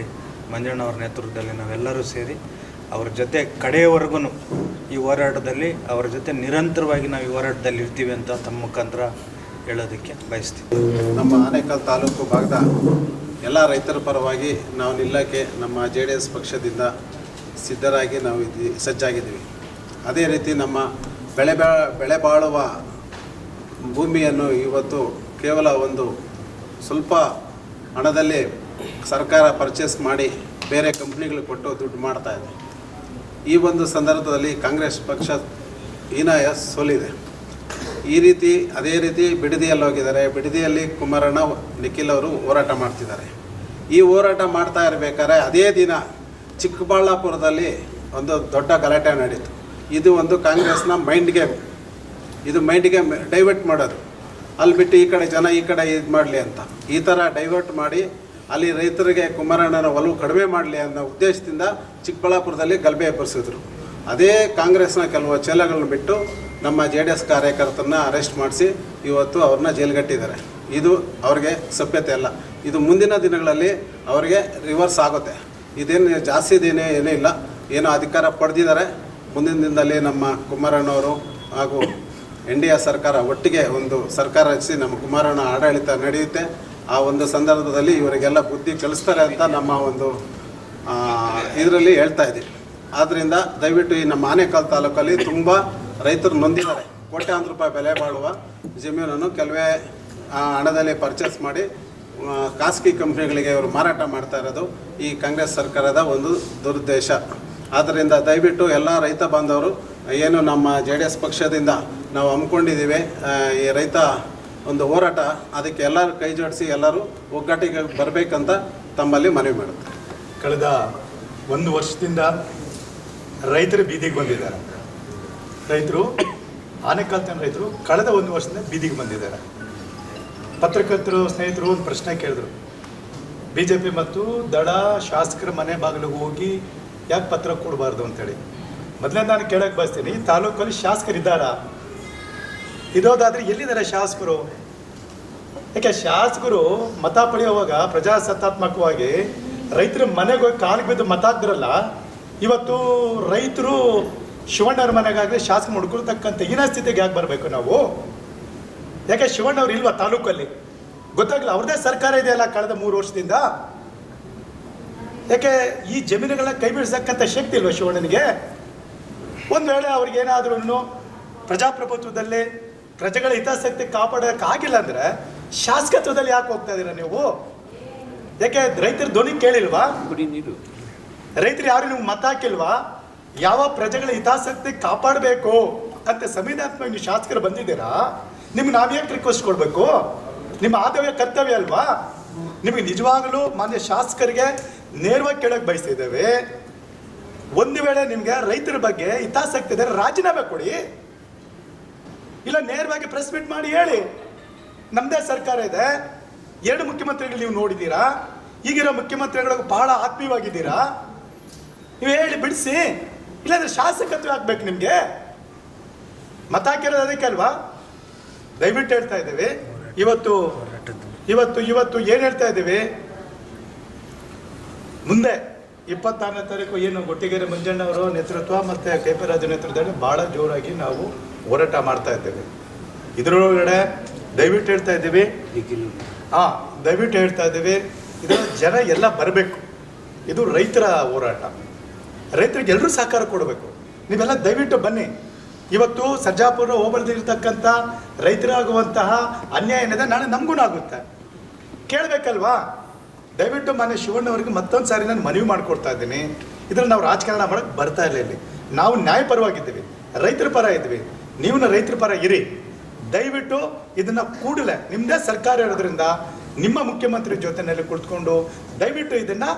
ಮಂಜಣ್ಣವರ ನೇತೃತ್ವದಲ್ಲಿ ನಾವೆಲ್ಲರೂ ಸೇರಿ ಅವ್ರ ಜೊತೆ ಕಡೆಯವರೆಗೂ ಈ ಹೋರಾಟದಲ್ಲಿ ಅವರ ಜೊತೆ ನಿರಂತರವಾಗಿ ನಾವು ಈ ಹೋರಾಟದಲ್ಲಿ ಇರ್ತೀವಿ ಅಂತ ತಮ್ಮ ಮುಖಾಂತರ ಹೇಳೋದಕ್ಕೆ ಬಯಸ್ತೀವಿ. ನಮ್ಮ ಆನೇಕಲ್ ತಾಲೂಕು ಭಾಗದ ಎಲ್ಲ ರೈತರ ಪರವಾಗಿ ನಾವು ನಿಲ್ಲಕ್ಕೆ ನಮ್ಮ JDS ಪಕ್ಷದಿಂದ ಸಿದ್ಧರಾಗಿ ನಾವು ಸಜ್ಜಾಗಿದ್ದೀವಿ. ಅದೇ ರೀತಿ ನಮ್ಮ ಬೆಳೆ ಬಾಳುವ ಭೂಮಿಯನ್ನು ಇವತ್ತು ಕೇವಲ ಒಂದು ಸ್ವಲ್ಪ ಹಣದಲ್ಲಿ ಸರ್ಕಾರ ಪರ್ಚೇಸ್ ಮಾಡಿ ಬೇರೆ ಕಂಪ್ನಿಗಳು ಕೊಟ್ಟು ದುಡ್ಡು ಮಾಡ್ತಾ ಇದೆ. ಈ ಒಂದು ಸಂದರ್ಭದಲ್ಲಿ ಕಾಂಗ್ರೆಸ್ ಪಕ್ಷ ಹೀನಾಯ ಸೋಲಿದೆ. ಅದೇ ರೀತಿ ಬಿಡದಿಯಲ್ಲಿ ಹೋಗಿದ್ದಾರೆ. ಬಿಡದಿಯಲ್ಲಿ ಕುಮಾರಣ್ಣ, ನಿಖಿಲ್ ಅವರು ಹೋರಾಟ ಮಾಡ್ತಿದ್ದಾರೆ. ಈ ಹೋರಾಟ ಮಾಡ್ತಾ ಇರಬೇಕಾದ್ರೆ ಅದೇ ದಿನ ಚಿಕ್ಕಬಳ್ಳಾಪುರದಲ್ಲಿ ಒಂದು ದೊಡ್ಡ ಗಲಾಟೆ ನಡೀತು. ಇದು ಒಂದು ಕಾಂಗ್ರೆಸ್ನ ಮೈಂಡ್ ಗೇಮ್. ಇದು ಮೈಂಡ್ ಗೇಮ್ ಡೈವರ್ಟ್ ಮಾಡೋದು. ಅಲ್ಲಿ ಬಿಟ್ಟು ಈ ಕಡೆ ಜನ ಈ ಕಡೆ ಇದು ಮಾಡಲಿ ಅಂತ ಈ ಥರ ಡೈವರ್ಟ್ ಮಾಡಿ ಅಲ್ಲಿ ರೈತರಿಗೆ ಕುಮಾರಣ್ಣನ ಒಲವು ಕಡಿಮೆ ಮಾಡಲಿ ಅನ್ನೋ ಉದ್ದೇಶದಿಂದ ಚಿಕ್ಕಬಳ್ಳಾಪುರದಲ್ಲಿ ಗಲಭೆ ಎಬ್ಬರಿಸಿದ್ರು. ಅದೇ ಕಾಂಗ್ರೆಸ್ನ ಕೆಲವು ಚೇಲಗಳನ್ನು ಬಿಟ್ಟು ನಮ್ಮ JDS ಕಾರ್ಯಕರ್ತರನ್ನ ಅರೆಸ್ಟ್ ಮಾಡಿಸಿ ಇವತ್ತು ಅವ್ರನ್ನ ಜೈಲ್ಗಟ್ಟಿದ್ದಾರೆ. ಇದು ಅವ್ರಿಗೆ ಸಭ್ಯತೆ ಅಲ್ಲ. ಇದು ಮುಂದಿನ ದಿನಗಳಲ್ಲಿ ಅವ್ರಿಗೆ ರಿವರ್ಸ್ ಆಗುತ್ತೆ. ಇದೇನು ಜಾಸ್ತಿ ಏನೇ ಇಲ್ಲ. ಏನೋ ಅಧಿಕಾರ ಪಡೆದಿದ್ದಾರೆ. ಮುಂದಿನ ದಿನದಲ್ಲಿ ನಮ್ಮ ಕುಮಾರಣ್ಣವರು ಹಾಗೂ NDA ಸರ್ಕಾರ ಒಟ್ಟಿಗೆ ಒಂದು ಸರ್ಕಾರ ರಚಿಸಿ ನಮ್ಮ ಕುಮಾರಣ್ಣ ಆಡಳಿತ ನಡೆಯುತ್ತೆ. ಆ ಒಂದು ಸಂದರ್ಭದಲ್ಲಿ ಇವರಿಗೆಲ್ಲ ಬುದ್ಧಿ ಕಲಿಸ್ತಾರೆ ಅಂತ ನಮ್ಮ ಒಂದು ಇದರಲ್ಲಿ ಹೇಳ್ತಾ ಇದ್ದೀವಿ. ಆದ್ದರಿಂದ ದಯವಿಟ್ಟು ಈ ನಮ್ಮ ಆನೇಕಲ್ ತಾಲೂಕಲ್ಲಿ ತುಂಬ ರೈತರು ನೊಂದಿದ್ದಾರೆ. ಕೋಟ್ಯಾಂತರ ರೂಪಾಯಿ ಬೆಲೆ ಬಾಳುವ ಜಮೀನನ್ನು ಕೆಲವೇ ಹಣದಲ್ಲಿ ಪರ್ಚೇಸ್ ಮಾಡಿ ಖಾಸಗಿ ಕಂಪ್ನಿಗಳಿಗೆ ಇವರು ಮಾರಾಟ ಮಾಡ್ತಾ ಇರೋದು ಈ ಕಾಂಗ್ರೆಸ್ ಸರ್ಕಾರದ ಒಂದು ದುರುದ್ದೇಶ. ಆದ್ದರಿಂದ ದಯವಿಟ್ಟು ಎಲ್ಲ ರೈತ ಬಾಂಧವರು ಏನು ನಮ್ಮ JDS ಪಕ್ಷದಿಂದ ನಾವು ಹಮ್ಮಿಕೊಂಡಿದ್ದೀವಿ ಈ ರೈತ ಒಂದು ಹೋರಾಟ, ಅದಕ್ಕೆ ಎಲ್ಲರೂ ಕೈ ಜೋಡಿಸಿ ಎಲ್ಲರೂ ಒಗ್ಗಟ್ಟಿಗೆ ಬರಬೇಕಂತ ತಮ್ಮಲ್ಲಿ ಮನವಿ ಮಾಡುತ್ತೆ. ಕಳೆದ 1 ವರ್ಷದಿಂದ ರೈತರು ಬೀದಿಗೆ ಬಂದಿದ್ದಾರೆ. ರೈತರು ಆನೇಕಲ್ ತಾಲೂಕಿನ ರೈತರು ಕಳೆದ 1 ವರ್ಷದಿಂದ ಬೀದಿಗೆ ಬಂದಿದ್ದಾರೆ. ಪತ್ರಕರ್ತರು ಸ್ನೇಹಿತರು ಒಂದು ಪ್ರಶ್ನೆ ಕೇಳಿದ್ರು, BJP ಮತ್ತು ದಳ ಶಾಸಕರ ಮನೆ ಬಾಗಿಲಿಗೆ ಹೋಗಿ ಯಾಕೆ ಪತ್ರ ಕೊಡಬಾರ್ದು ಅಂತೇಳಿ. ಮೊದಲೇ ನಾನು ಕೇಳಕ್ಕೆ ಬಯಸ್ತೀನಿ, ಈ ತಾಲೂಕಲ್ಲಿ ಶಾಸಕರಿದ್ದಾರಾ? ಇರೋದಾದರೆ ಎಲ್ಲಿದ್ದಾರೆ ಶಾಸಕರು? ಯಾಕೆ ಶಾಸಕರು ಮತ ಪಡೆಯುವಾಗ ಪ್ರಜಾಸತ್ತಾತ್ಮಕವಾಗಿ ರೈತರ ಮನೆಗೆ ಹೋಗಿ ಕಾಲಿಗೆ ಬಿದ್ದು ಮತ ಹಾಕ್ದ್ರಲ್ಲ, ಇವತ್ತು ರೈತರು ಶಿವಣ್ಣವ್ರ ಮನೆಗಾಗಲಿ ಶಾಸಕ ಮುಡ್ಕೊಳ್ತಕ್ಕಂಥ ಸ್ಥಿತಿಗೆ ಯಾಕೆ ಬರಬೇಕು ನಾವು? ಯಾಕೆ ಶಿವಣ್ಣವ್ರು ಇಲ್ವಾ ತಾಲೂಕಲ್ಲಿ? ಗೊತ್ತಾಗಲ್ಲ, ಅವ್ರದ್ದೇ ಸರ್ಕಾರ ಇದೆಯಲ್ಲ ಕಳೆದ 3 ವರ್ಷದಿಂದ. ಯಾಕೆ ಈ ಜಮೀನುಗಳನ್ನ ಕೈ ಬಿಡಿಸಕ್ಕಂಥ ಶಕ್ತಿ ಇಲ್ವಾ ಶಿವಣ್ಣನಿಗೆ? ಒಂದು ವೇಳೆ ಅವ್ರಿಗೇನಾದ್ರೂ ಪ್ರಜಾಪ್ರಭುತ್ವದಲ್ಲಿ ಪ್ರಜೆಗಳ ಹಿತಾಸಕ್ತಿ ಕಾಪಾಡೋಕ್ಕಾಗಿಲ್ಲ ಅಂದರೆ ಶಾಸಕತ್ವದಲ್ಲಿ ಯಾಕೆ ಹೋಗ್ತಾ ಇದ್ದೀರಾ ನೀವು? ಯಾಕೆ ರೈತರ ಧ್ವನಿ ಕೇಳಿಲ್ವಾ? ರೈತರು ಯಾರು ನೀವು ಮತ ಹಾಕಿಲ್ವಾ? ಯಾವ ಪ್ರಜೆಗಳ ಹಿತಾಸಕ್ತಿ ಕಾಪಾಡಬೇಕು ಅಂತ ಸಂವಿಧಾನಾತ್ಮಕ ನೀವು ಶಾಸಕರು ಬಂದಿದ್ದೀರಾ, ನಿಮ್ಗೆ ನಾವೇನು ರಿಕ್ವೆಸ್ಟ್ ಕೊಡಬೇಕು? ನಿಮ್ಮ ಆದವ್ಯ ಕರ್ತವ್ಯ ಅಲ್ವಾ? ನಿಮಗೆ ನಿಜವಾಗಲೂ ಮಾನ್ಯ ಶಾಸಕರಿಗೆ ನೇರವಾಗಿ ಕೇಳೋಕೆ ಬಯಸ್ತಿದ್ದೇವೆ, ಒಂದು ವೇಳೆ ನಿಮಗೆ ರೈತರ ಬಗ್ಗೆ ಹಿತಾಸಕ್ತಿ ಇದ್ದರೆ ರಾಜೀನಾಮೆ ಕೊಡಿ, ಇಲ್ಲ ನೇರವಾಗಿ ಪ್ರೆಸ್ ಮೀಟ್ ಮಾಡಿ ಹೇಳಿ, ನಮ್ಮದೇ ಸರ್ಕಾರ ಇದೆ. 2 ಮುಖ್ಯಮಂತ್ರಿಗಳು ನೀವು ನೋಡಿದ್ದೀರಾ, ಈಗಿರೋ ಮುಖ್ಯಮಂತ್ರಿಗಳಿಗೆ ಬಹಳ ಆತ್ಮೀಯವಾಗಿದ್ದೀರಾ, ನೀವು ಹೇಳಿ ಬಿಡಿಸಿ. ಇಲ್ಲಾಂದ್ರೆ ಶಾಸಕತ್ವ ಆಗ್ಬೇಕು ನಿಮಗೆ. ಮತ ಹಾಕಿರೋದು ಅದಕ್ಕೆ ಅಲ್ವಾ? ದಯವಿಟ್ಟು ಹೇಳ್ತಾ ಇದ್ದೀವಿ, ಇವತ್ತು ಏನು ಹೇಳ್ತಾ ಇದ್ದೀವಿ, ಮುಂದೆ 26ನೇ ತಾರೀಕು ಏನು ಗೊಟ್ಟಿಗೆರೆ ಮಂಜಣ್ಣವರು ನೇತೃತ್ವ ಮತ್ತು KP ರಾಜು ನೇತೃತ್ವದಲ್ಲಿ ಭಾಳ ಜೋರಾಗಿ ನಾವು ಹೋರಾಟ ಮಾಡ್ತಾ ಇದ್ದೇವೆ. ಇದರೊಳಗಡೆ ದಯವಿಟ್ಟು ಹೇಳ್ತಾ ಇದ್ದೀವಿ, ದಯವಿಟ್ಟು ಹೇಳ್ತಾ ಇದ್ದೀವಿ, ಇದರ ಜನ ಎಲ್ಲ ಬರಬೇಕು. ಇದು ರೈತರ ಹೋರಾಟ, ರೈತರಿಗೆ ಎಲ್ಲರೂ ಸಹಕಾರ ಕೊಡಬೇಕು. ನೀವೆಲ್ಲ ದಯವಿಟ್ಟು ಬನ್ನಿ. ಇವತ್ತು ಸರ್ಜಾಪುರ ಹೋಬಳಿದಿರ್ತಕ್ಕಂಥ ರೈತರಾಗುವಂತಹ ಅನ್ಯಾಯ ಏನಿದೆ ನಾಳೆ ನಮಗೂ ಆಗುತ್ತೆ, ಕೇಳಬೇಕಲ್ವಾ? ದಯವಿಟ್ಟು ಮಾನ್ಯ ಶಿವಣ್ಣವರಿಗೆ ಮತ್ತೊಂದು ಸಾರಿ ನಾನು ಮನವಿ ಮಾಡಿಕೊಡ್ತಾ ಇದ್ದೀನಿ, ಇದನ್ನು ನಾವು ರಾಜಕಾರಣ ಮಾಡೋಕ್ಕೆ ಬರ್ತಾ ಇಲ್ಲ. ಇಲ್ಲಿ ನಾವು ನ್ಯಾಯಪರವಾಗಿದ್ದೀವಿ, ರೈತರ ಪರ ಇದ್ವಿ, ನೀವು ರೈತರ ಪರ ಇರಿ. ದಯವಿಟ್ಟು ಇದನ್ನು ಕೂಡಲೇ ನಿಮ್ಮದೇ ಸರ್ಕಾರ ಇರೋದ್ರಿಂದ ನಿಮ್ಮ ಮುಖ್ಯಮಂತ್ರಿ ಜೊತೆಯಲ್ಲಿ ಕುಳಿತುಕೊಂಡು ದಯವಿಟ್ಟು ಇದನ್ನು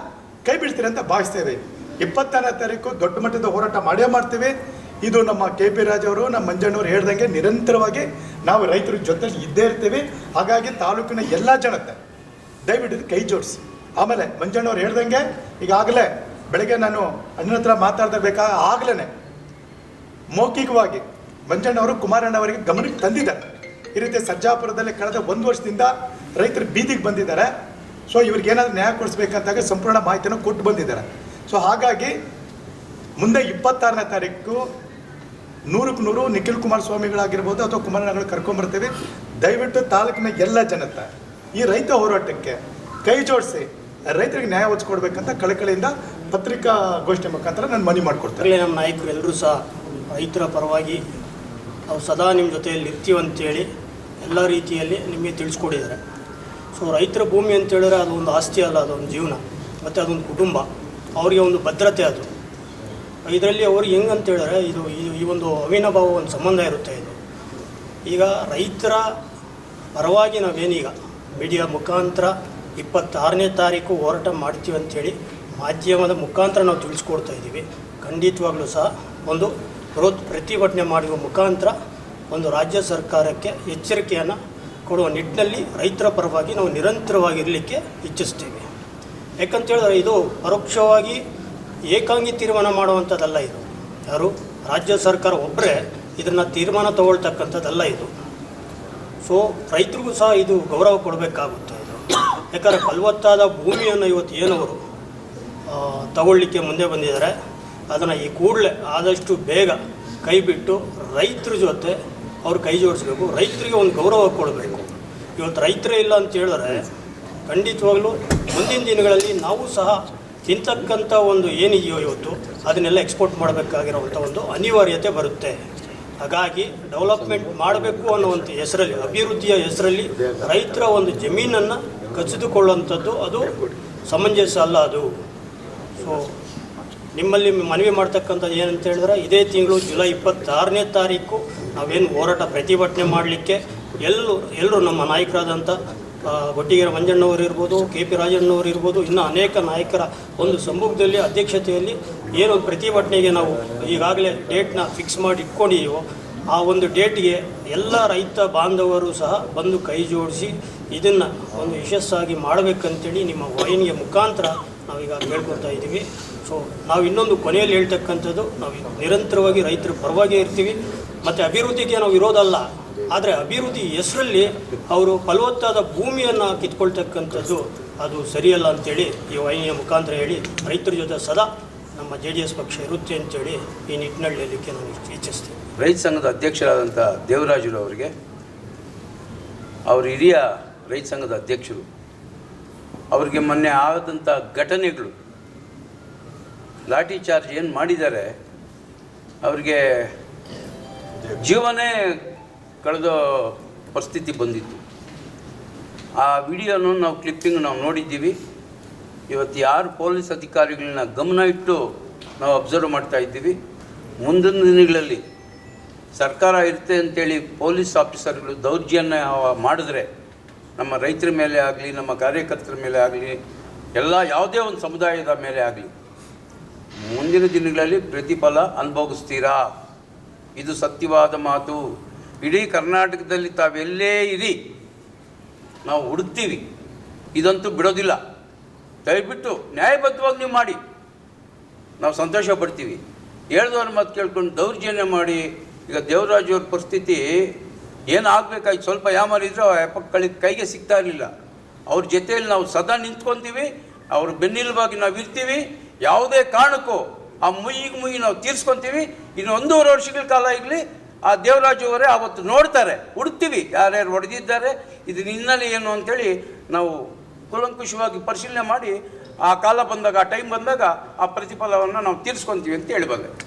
ಕೈ ಬಿಡ್ತೀರಿ ಅಂತ ಭಾವಿಸ್ತೇವೆ. 26ನೇ ತಾರೀಕು ದೊಡ್ಡ ಮಟ್ಟದ ಹೋರಾಟ ಮಾಡೇ ಮಾಡ್ತೀವಿ. ಇದು ನಮ್ಮ KP ರಾಜ್ ಅವರು, ನಮ್ಮ ಮಂಜಣ್ಣವರು ಹೇಳ್ದಂಗೆ ನಿರಂತರವಾಗಿ ನಾವು ರೈತರ ಜೊತೆ ಇದ್ದೇ ಇರ್ತೀವಿ. ಹಾಗಾಗಿ ತಾಲೂಕಿನ ಎಲ್ಲ ಜನತೆ ದಯವಿಟ್ಟು ಕೈ ಜೋಡಿಸಿ. ಆಮೇಲೆ ಮಂಜಣ್ಣವ್ರು ಹೇಳ್ದಂಗೆ ಈಗಾಗಲೇ ಬೆಳಗ್ಗೆ ನಾನು ಅಣ್ಣನ ಹತ್ರ ಮಾತಾಡ್ತಿರ್ಬೇಕಾಗಲೇ ಮೌಖಿಕವಾಗಿ ಮಂಜಣ್ಣವರು ಕುಮಾರಣ್ಣವರಿಗೆ ಗಮನಕ್ಕೆ ತಂದಿದ್ದಾರೆ. ಈ ರೀತಿ ಸರ್ಜಾಪುರದಲ್ಲಿ ಕಳೆದ 1 ವರ್ಷದಿಂದ ರೈತರು ಬೀದಿಗೆ ಬಂದಿದ್ದಾರೆ. ಸೊ ಇವ್ರಿಗೇನಾದರೂ ನ್ಯಾಯ ಕೊಡಿಸ್ಬೇಕಂತಾಗ ಸಂಪೂರ್ಣ ಮಾಹಿತಿಯನ್ನು ಕೊಟ್ಟು ಬಂದಿದ್ದಾರೆ. ಸೊ ಹಾಗಾಗಿ ಮುಂದೆ 26ನೇ ತಾರೀಕು 100ಕ್ಕೆ 100 ನಿಖಿಲ್ ಕುಮಾರಸ್ವಾಮಿಗಳಾಗಿರ್ಬೋದು ಅಥವಾ ಕುಮಾರಣ್ಣಗಳು ಕರ್ಕೊಂಬರ್ತೀವಿ. ದಯವಿಟ್ಟು ತಾಲೂಕಿನ ಎಲ್ಲ ಜನತೆ ಈ ರೈತ ಹೋರಾಟಕ್ಕೆ ಕೈ ಜೋಡಿಸಿ ರೈತರಿಗೆ ನ್ಯಾಯ ಒದಗಿಸ್ಕೊಡ್ಬೇಕಂತ ಕಳಕಳಿಯಿಂದ ಪತ್ರಿಕಾಗೋಷ್ಠಿ ಮುಖಾಂತರ ನಾನು ಮನವಿ ಮಾಡಿಕೊಡ್ತೇನೆ. ನಮ್ಮ ನಾಯಕರು ಎಲ್ಲರೂ ಸಹ ರೈತರ ಪರವಾಗಿ ನಾವು ಸದಾ ನಿಮ್ಮ ಜೊತೆಯಲ್ಲಿ ಇರ್ತೀವಂತೇಳಿ ಎಲ್ಲ ರೀತಿಯಲ್ಲಿ ನಿಮಗೆ ತಿಳಿಸ್ಕೊಟ್ಟಿದ್ದಾರೆ. ಸೊ ರೈತರ ಭೂಮಿ ಅಂತೇಳಿದ್ರೆ ಅದು ಒಂದು ಆಸ್ತಿ ಅಲ್ಲ, ಅದೊಂದು ಜೀವನ ಮತ್ತು ಅದೊಂದು ಕುಟುಂಬ, ಅವರಿಗೆ ಒಂದು ಭದ್ರತೆ. ಅದು ಇದರಲ್ಲಿ ಅವ್ರಿಗೆ ಹೆಂಗೆ ಅಂತೇಳಿದ್ರೆ ಈ ಒಂದು ಅವಿನಾಭಾವ ಒಂದು ಸಂಬಂಧ ಇರುತ್ತೆ. ಇದು ಈಗ ರೈತರ ಪರವಾಗಿ ನಾವೇನೀಗ ಮೀಡಿಯಾ ಮುಖಾಂತರ 26ನೇ ತಾರೀಕು ಹೋರಾಟ ಮಾಡ್ತೀವಿ ಅಂಥೇಳಿ ಮಾಧ್ಯಮದ ಮುಖಾಂತರ ನಾವು ತಿಳಿಸ್ಕೊಡ್ತಾ ಇದ್ದೀವಿ. ಖಂಡಿತವಾಗ್ಲೂ ಸಹ ಒಂದು ಬೃಹತ್ ಪ್ರತಿಭಟನೆ ಮಾಡುವ ಮುಖಾಂತರ ಒಂದು ರಾಜ್ಯ ಸರ್ಕಾರಕ್ಕೆ ಎಚ್ಚರಿಕೆಯನ್ನು ಕೊಡುವ ನಿಟ್ಟಿನಲ್ಲಿ ರೈತರ ಪರವಾಗಿ ನಾವು ನಿರಂತರವಾಗಿರಲಿಕ್ಕೆ ಇಚ್ಛಿಸ್ತೀವಿ. ಯಾಕಂತೇಳಿದ್ರೆ ಇದು ಪರೋಕ್ಷವಾಗಿ ಏಕಾಂಗಿ ತೀರ್ಮಾನ ಮಾಡುವಂಥದ್ದಲ್ಲ. ಇದು ಯಾರು ರಾಜ್ಯ ಸರ್ಕಾರ ಒಬ್ಬರೇ ಇದನ್ನು ತೀರ್ಮಾನ ತಗೊಳ್ತಕ್ಕಂಥದ್ದಲ್ಲ ಇದು. ಸೊ ರೈತರಿಗೂ ಸಹ ಇದು ಗೌರವ ಕೊಡಬೇಕಾಗುತ್ತೆ. ಇದು ಯಾಕಂದರೆ ಫಲವತ್ತಾದ ಭೂಮಿಯನ್ನು ಇವತ್ತು ಏನವರು ತಗೊಳ್ಳಿಕ್ಕೆ ಮುಂದೆ ಬಂದಿದ್ದಾರೆ, ಅದನ್ನು ಈ ಕೂಡಲೇ ಆದಷ್ಟು ಬೇಗ ಕೈ ಬಿಟ್ಟು ರೈತರ ಜೊತೆ ಅವ್ರು ಕೈ ಜೋಡಿಸ್ಬೇಕು, ರೈತರಿಗೆ ಒಂದು ಗೌರವ ಕೊಡಬೇಕು. ಇವತ್ತು ರೈತರೇ ಇಲ್ಲ ಅಂತ ಹೇಳಿದ್ರೆ ಖಂಡಿತವಾಗ್ಲೂ ಮುಂದಿನ ದಿನಗಳಲ್ಲಿ ನಾವು ಸಹ ತಿಂತಕ್ಕಂಥ ಒಂದು ಏನಿದೆಯೋ ಇವತ್ತು ಅದನ್ನೆಲ್ಲ ಎಕ್ಸ್ಪೋರ್ಟ್ ಮಾಡಬೇಕಾಗಿರೋವಂಥ ಒಂದು ಅನಿವಾರ್ಯತೆ ಬರುತ್ತೆ. ಹಾಗಾಗಿ ಡೆವಲಪ್ಮೆಂಟ್ ಮಾಡಬೇಕು ಅನ್ನುವಂಥ ಹೆಸರಲ್ಲಿ, ಅಭಿವೃದ್ಧಿಯ ಹೆಸರಲ್ಲಿ ರೈತರ ಒಂದು ಜಮೀನನ್ನು ಕಸಿದುಕೊಳ್ಳುವಂಥದ್ದು ಅದು ಸಮಂಜಸ ಅಲ್ಲ ಅದು. ಸೊ ನಿಮ್ಮಲ್ಲಿ ಮನವಿ ಮಾಡ್ತಕ್ಕಂಥದ್ದು ಏನಂತ ಹೇಳಿದ್ರೆ ಇದೇ ತಿಂಗಳು ಜುಲೈ 26ನೇ ತಾರೀಕು ನಾವೇನು ಹೋರಾಟ ಪ್ರತಿಭಟನೆ ಮಾಡಲಿಕ್ಕೆ ಎಲ್ಲರೂ ನಮ್ಮ ನಾಯಕರಾದಂಥ ಗೊಟ್ಟಿಗೆರೆ ಮಂಜಣ್ಣವರು ಇರ್ಬೋದು, KP ರಾಜಣ್ಣವರು ಇರ್ಬೋದು, ಇನ್ನೂ ಅನೇಕ ನಾಯಕರ ಒಂದು ಸಮ್ಮುಖದಲ್ಲಿ ಅಧ್ಯಕ್ಷತೆಯಲ್ಲಿ ಏನೊಂದು ಪ್ರತಿಭಟನೆಗೆ ನಾವು ಈಗಾಗಲೇ ಡೇಟ್ನ ಫಿಕ್ಸ್ ಮಾಡಿ ಇಟ್ಕೊಂಡಿದ್ದೀವೋ ಆ ಒಂದು ಡೇಟ್ಗೆ ಎಲ್ಲ ರೈತ ಬಾಂಧವರು ಸಹ ಬಂದು ಕೈ ಜೋಡಿಸಿ ಇದನ್ನು ಒಂದು ಯಶಸ್ಸಾಗಿ ಮಾಡಬೇಕಂತೇಳಿ ನಿಮ್ಮ ವಾಹಿನಿಯ ಮುಖಾಂತರ ನಾವೀಗ ಕೇಳ್ಕೊತಾ ಇದ್ದೀವಿ. ಸೊ ನಾವು ಇನ್ನೊಂದು ಕೊನೆಯಲ್ಲಿ ಹೇಳ್ತಕ್ಕಂಥದ್ದು, ನಾವು ನಿರಂತರವಾಗಿ ರೈತರ ಪರವಾಗೇ ಇರ್ತೀವಿ ಮತ್ತು ಅಭಿವೃದ್ಧಿಗೆ ನಾವು ಇರೋದಲ್ಲ. ಆದರೆ ಅಭಿವೃದ್ಧಿ ಹೆಸರಲ್ಲಿ ಅವರು ಫಲವತ್ತಾದ ಭೂಮಿಯನ್ನು ಕಿತ್ಕೊಳ್ತಕ್ಕಂಥದ್ದು ಅದು ಸರಿಯಲ್ಲ ಅಂತೇಳಿ ಈ ವಾಹಿನಿಯ ಮುಖಾಂತರ ಹೇಳಿ ರೈತರ ಜೊತೆ ಸದಾ ನಮ್ಮ JDS ಪಕ್ಷ ಇರುತ್ತೆ ಅಂತೇಳಿ ಈ ನಿಟ್ಟಿನಲ್ಲಿ ಹೇಳಲಿಕ್ಕೆ ನಾನು ಇಚ್ಛಿಸ್ತೀನಿ. ರೈತ ಸಂಘದ ಅಧ್ಯಕ್ಷರಾದಂಥ ದೇವರಾಜರು ಅವರಿಗೆ, ಅವರು ಹಿರಿಯ ರೈತ ಸಂಘದ ಅಧ್ಯಕ್ಷರು, ಅವರಿಗೆ ಮೊನ್ನೆ ಆದಂಥ ಘಟನೆಗಳು, ಲಾಠಿ ಚಾರ್ಜ್ ಏನು ಮಾಡಿದ್ದಾರೆ, ಅವರಿಗೆ ಜೀವನೇ ಕಳೆದ ಪರಿಸ್ಥಿತಿ ಬಂದಿತ್ತು. ಆ ವಿಡಿಯೋನು ನಾವು ಕ್ಲಿಪ್ಪಿಂಗ್ ನಾವು ನೋಡಿದ್ದೀವಿ. ಇವತ್ತು ಯಾರು ಪೊಲೀಸ್ ಅಧಿಕಾರಿಗಳನ್ನ ಗಮನ ಇಟ್ಟು ನಾವು ಅಬ್ಸರ್ವ್ ಮಾಡ್ತಾ ಇದ್ದೀವಿ. ಮುಂದಿನ ದಿನಗಳಲ್ಲಿ ಸರ್ಕಾರ ಇರುತ್ತೆ ಅಂತೇಳಿ ಪೊಲೀಸ್ ಆಫೀಸರ್ಗಳು ದೌರ್ಜನ್ಯ ಮಾಡಿದ್ರೆ ನಮ್ಮ ರೈತರ ಮೇಲೆ ಆಗಲಿ, ನಮ್ಮ ಕಾರ್ಯಕರ್ತರ ಮೇಲೆ ಆಗಲಿ, ಯಾವುದೇ ಒಂದು ಸಮುದಾಯದ ಮೇಲೆ ಆಗಲಿ ಮುಂದಿನ ದಿನಗಳಲ್ಲಿ ಪ್ರತಿಫಲ ಅನುಭವಿಸ್ತೀರಾ. ಇದು ಸತ್ಯವಾದ ಮಾತು. ಇಡೀ ಕರ್ನಾಟಕದಲ್ಲಿ ತಾವೆಲ್ಲೇ ಇರಿ, ನಾವು ಹುಡುಕ್ತೀವಿ, ಇದಂತೂ ಬಿಡೋದಿಲ್ಲ. ದಯವಿಟ್ಟು ನ್ಯಾಯಬದ್ಧವಾಗಿ ನೀವು ಮಾಡಿ, ನಾವು ಸಂತೋಷ ಪಡ್ತೀವಿ. ಹೇಳ್ದವ್ರ ಮಾತು ಕೇಳ್ಕೊಂಡು ದೌರ್ಜನ್ಯ ಮಾಡಿ, ಈಗ ದೇವರಾಜ್ ಅವ್ರ ಪರಿಸ್ಥಿತಿ ಏನಾಗಬೇಕಾಯ್ತು, ಸ್ವಲ್ಪ ಯಾಮಾರಿದ್ರೆ ಕೈಗೆ ಸಿಗ್ತಾ ಇರಲಿಲ್ಲ. ಅವ್ರ ಜೊತೆಯಲ್ಲಿ ನಾವು ಸದಾ ನಿಂತ್ಕೊತೀವಿ, ಅವ್ರ ಬೆನ್ನೆಲುಬಾಗಿ ನಾವು ಇರ್ತೀವಿ. ಯಾವುದೇ ಕಾರಣಕ್ಕೂ ಆ ಮುಯ್ಯಿಗೆ ನಾವು ತೀರಿಸ್ಕೊತೀವಿ. ಇನ್ನು 1.5 ವರ್ಷಗಳ ಕಾಲ ಆಗಲಿ ಆ ದೇವರಾಜ್ ಅವರೇ ಆವತ್ತು ನೋಡ್ತಾರೆ, ಹುಡುಕ್ತೀವಿ ಯಾರ್ಯಾರು ಹೊಡೆದಿದ್ದಾರೆ, ಇದು ಹಿನ್ನೆಲೆ ಏನು ಅಂಥೇಳಿ ನಾವು ಕೂಲಂಕುಷವಾಗಿ ಪರಿಶೀಲನೆ ಮಾಡಿ ಆ ಕಾಲ ಬಂದಾಗ, ಆ ಟೈಮ್ ಬಂದಾಗ ಆ ಪ್ರತಿಫಲವನ್ನು ನಾವು ತೀರಿಸ್ಕೊತೀವಿ ಅಂತ ಹೇಳಿ ಬಂದೆ.